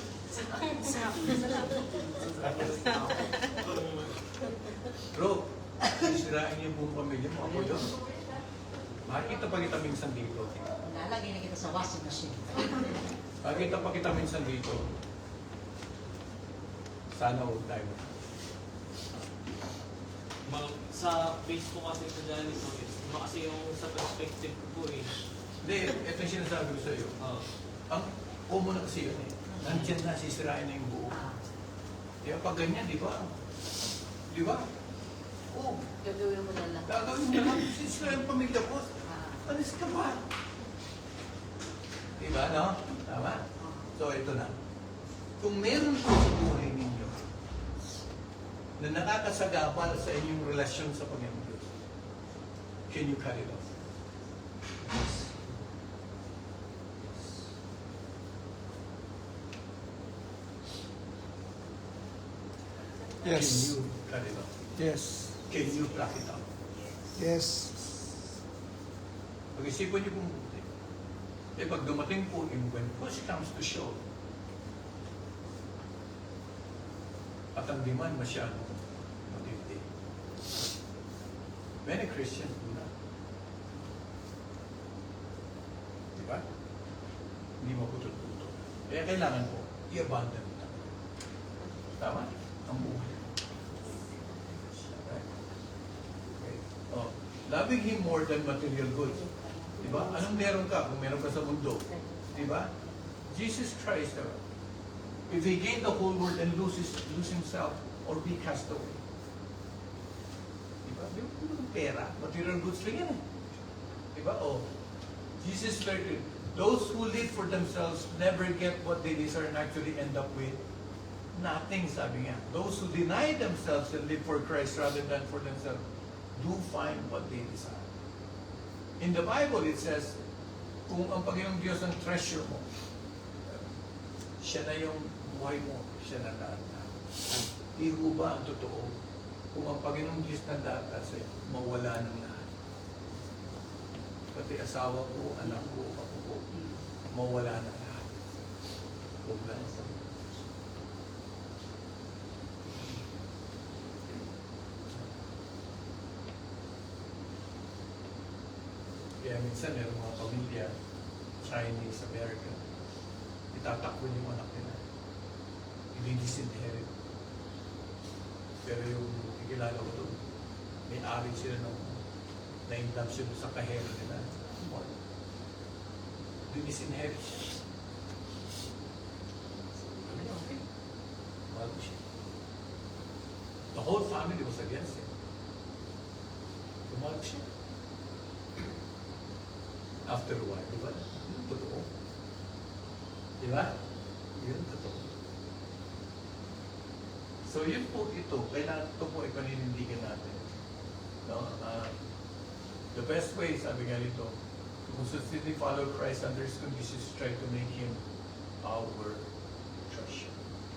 Bro, sisirain niya yung buong pamilya mo. Ako yun. Makikita pa kita minsan dito. Lalagay na kita sa washing machine. Makikita pa kita minsan dito. Sana huwag tayo. Sa Facebook kasi ito dyan ito, iba kasi yung sa perspective ko po eh. Hindi, ito yung sinasabi ko sa iyo. Oo. Ang umo na kasi yun eh. Nandiyan na, sisirain na yung buo. Kaya pag ganyan, di ba? Di ba? Oo. Gagawin mo na lang. Gagawin mo lang, sisirain ang pamilya ko. Alis ka ba? Di ba, no? Tama? So, ito na. Kung meron po sa buhay ninyo na nakakasagabal sa inyong relasyon sa Panginoon Diyos, can you cut it off? Can Yes. you cut it off? Yes. Can you pluck it out? Yes. Pag-isipan niyo kung buti. Eh, pag dumating po, when push comes to shove, at ang demand masyado matindi. Many Christians do not. Diba? Hindi maputol-putol. Kaya kailangan po, i-abandon ito. Tama? Ang buhay. Okay? Okay. Oh, loving Him more than material goods. Diba? Anong meron ka kung meron ka sa mundo? Diba? Jesus Christ, if He gain the whole world and lose Himself or be cast away. Diba? Yung pera, material goods lang yan eh. Diba? Oh, Jesus learned, those who live for themselves never get what they desire and actually end up with nothing, sabi nga. Those who deny themselves and live for Christ rather than for themselves do find what they desire. In the Bible, it says, kung ang Panginoong Diyos ang treasure mo, siya na yung buhay mo, siya na lahat na. Di ho ba ang totoo? Kung ang Panginoong Diyos na lahat kasi mawala ng lahat. Pati asawa ko, anak ko, ako ko, mawala ng lahat. Huwag lang. Kaya minsan meron mga pamilya, Chinese, American, itatakbo yung anak nila. Hindi-disinherit. Pero yung ikilala ko doon, may ari sila ng na-indam sila sa kahero nila. Disinherit siya. Sabi niya, okay. Mahal ko siya. The whole family was against him. Mahal ko siya. After a while, di ba? Yun totoo. Di ba? Yun totoo. So yun po ito, kailangan ito po ay paninindigan natin. No? The best way, sabi nga nito, to consistently follow Christ under His conditions, try to make Him our treasure.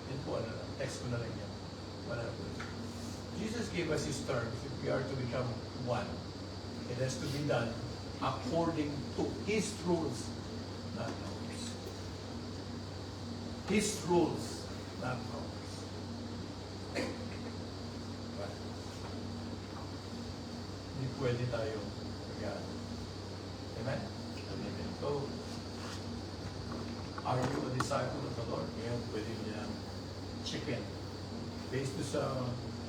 Yan po, text ko na lang yan. Wala po. Jesus gave us His terms. If we are to become one, it has to be done according to His rules, not ours. His rules, not ours. But, hindi pwede tayo mag-ano. Amen? Amen. So, are you a disciple of the Lord? Ngayon, pwede niya check-in. Based sa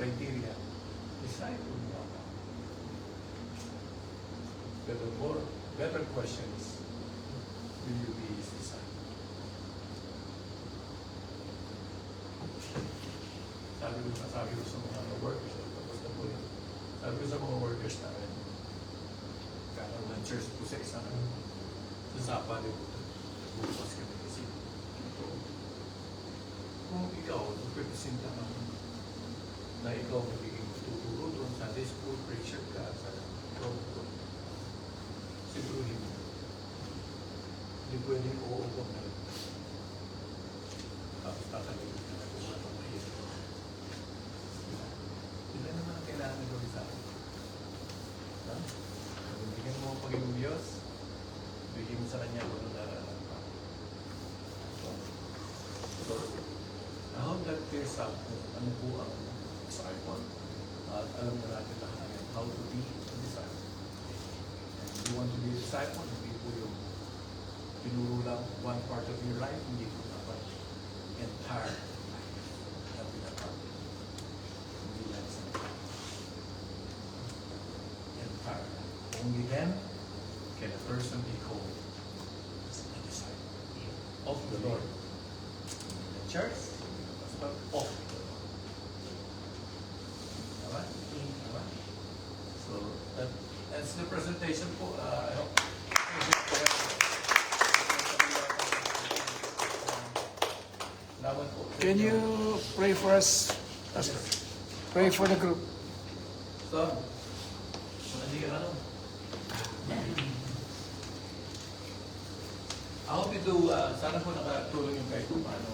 criteria, disciple mo. But the more better question is, will you be His disciple? Sabi ko sa mga workers, tapos na po yun. Sabi ko sa mga workers namin, karoon ng church po sa isang sa Zapa, bukas kami kasi. Kung ikaw, representa ka na ikaw magiging tuturo doon sa Sunday school, preacher ka, sa ikaw doon. Siguruhin mo. Hindi pwedeng uupo na rin. Tapos tatalagin ka na kung anong mahirap. Ilan naman ang kailangan na gawin sa akin? Bigyan mo ang Panginoong Diyos, bigyan mo sa Kanya kung ano nararamdaman ka. So, I hope that clears up kung ano po ang disciple. At alam na natin lahat how to be a disciple. If you want to be a disciple, hindi po yung tinuro lang one part of your life, hindi po dapat entire life. Sabi na part. Hindi lang sa entire life. Only then can a person be called a disciple of the Lord. The church, but of the Lord. Alright? Alright? So, that's the presentation po. I hope. Can you pray for us, Pastor? Pray for the group. So, hindi ka ano. I hope ito, sana po nakatulong yung kahit kung paano.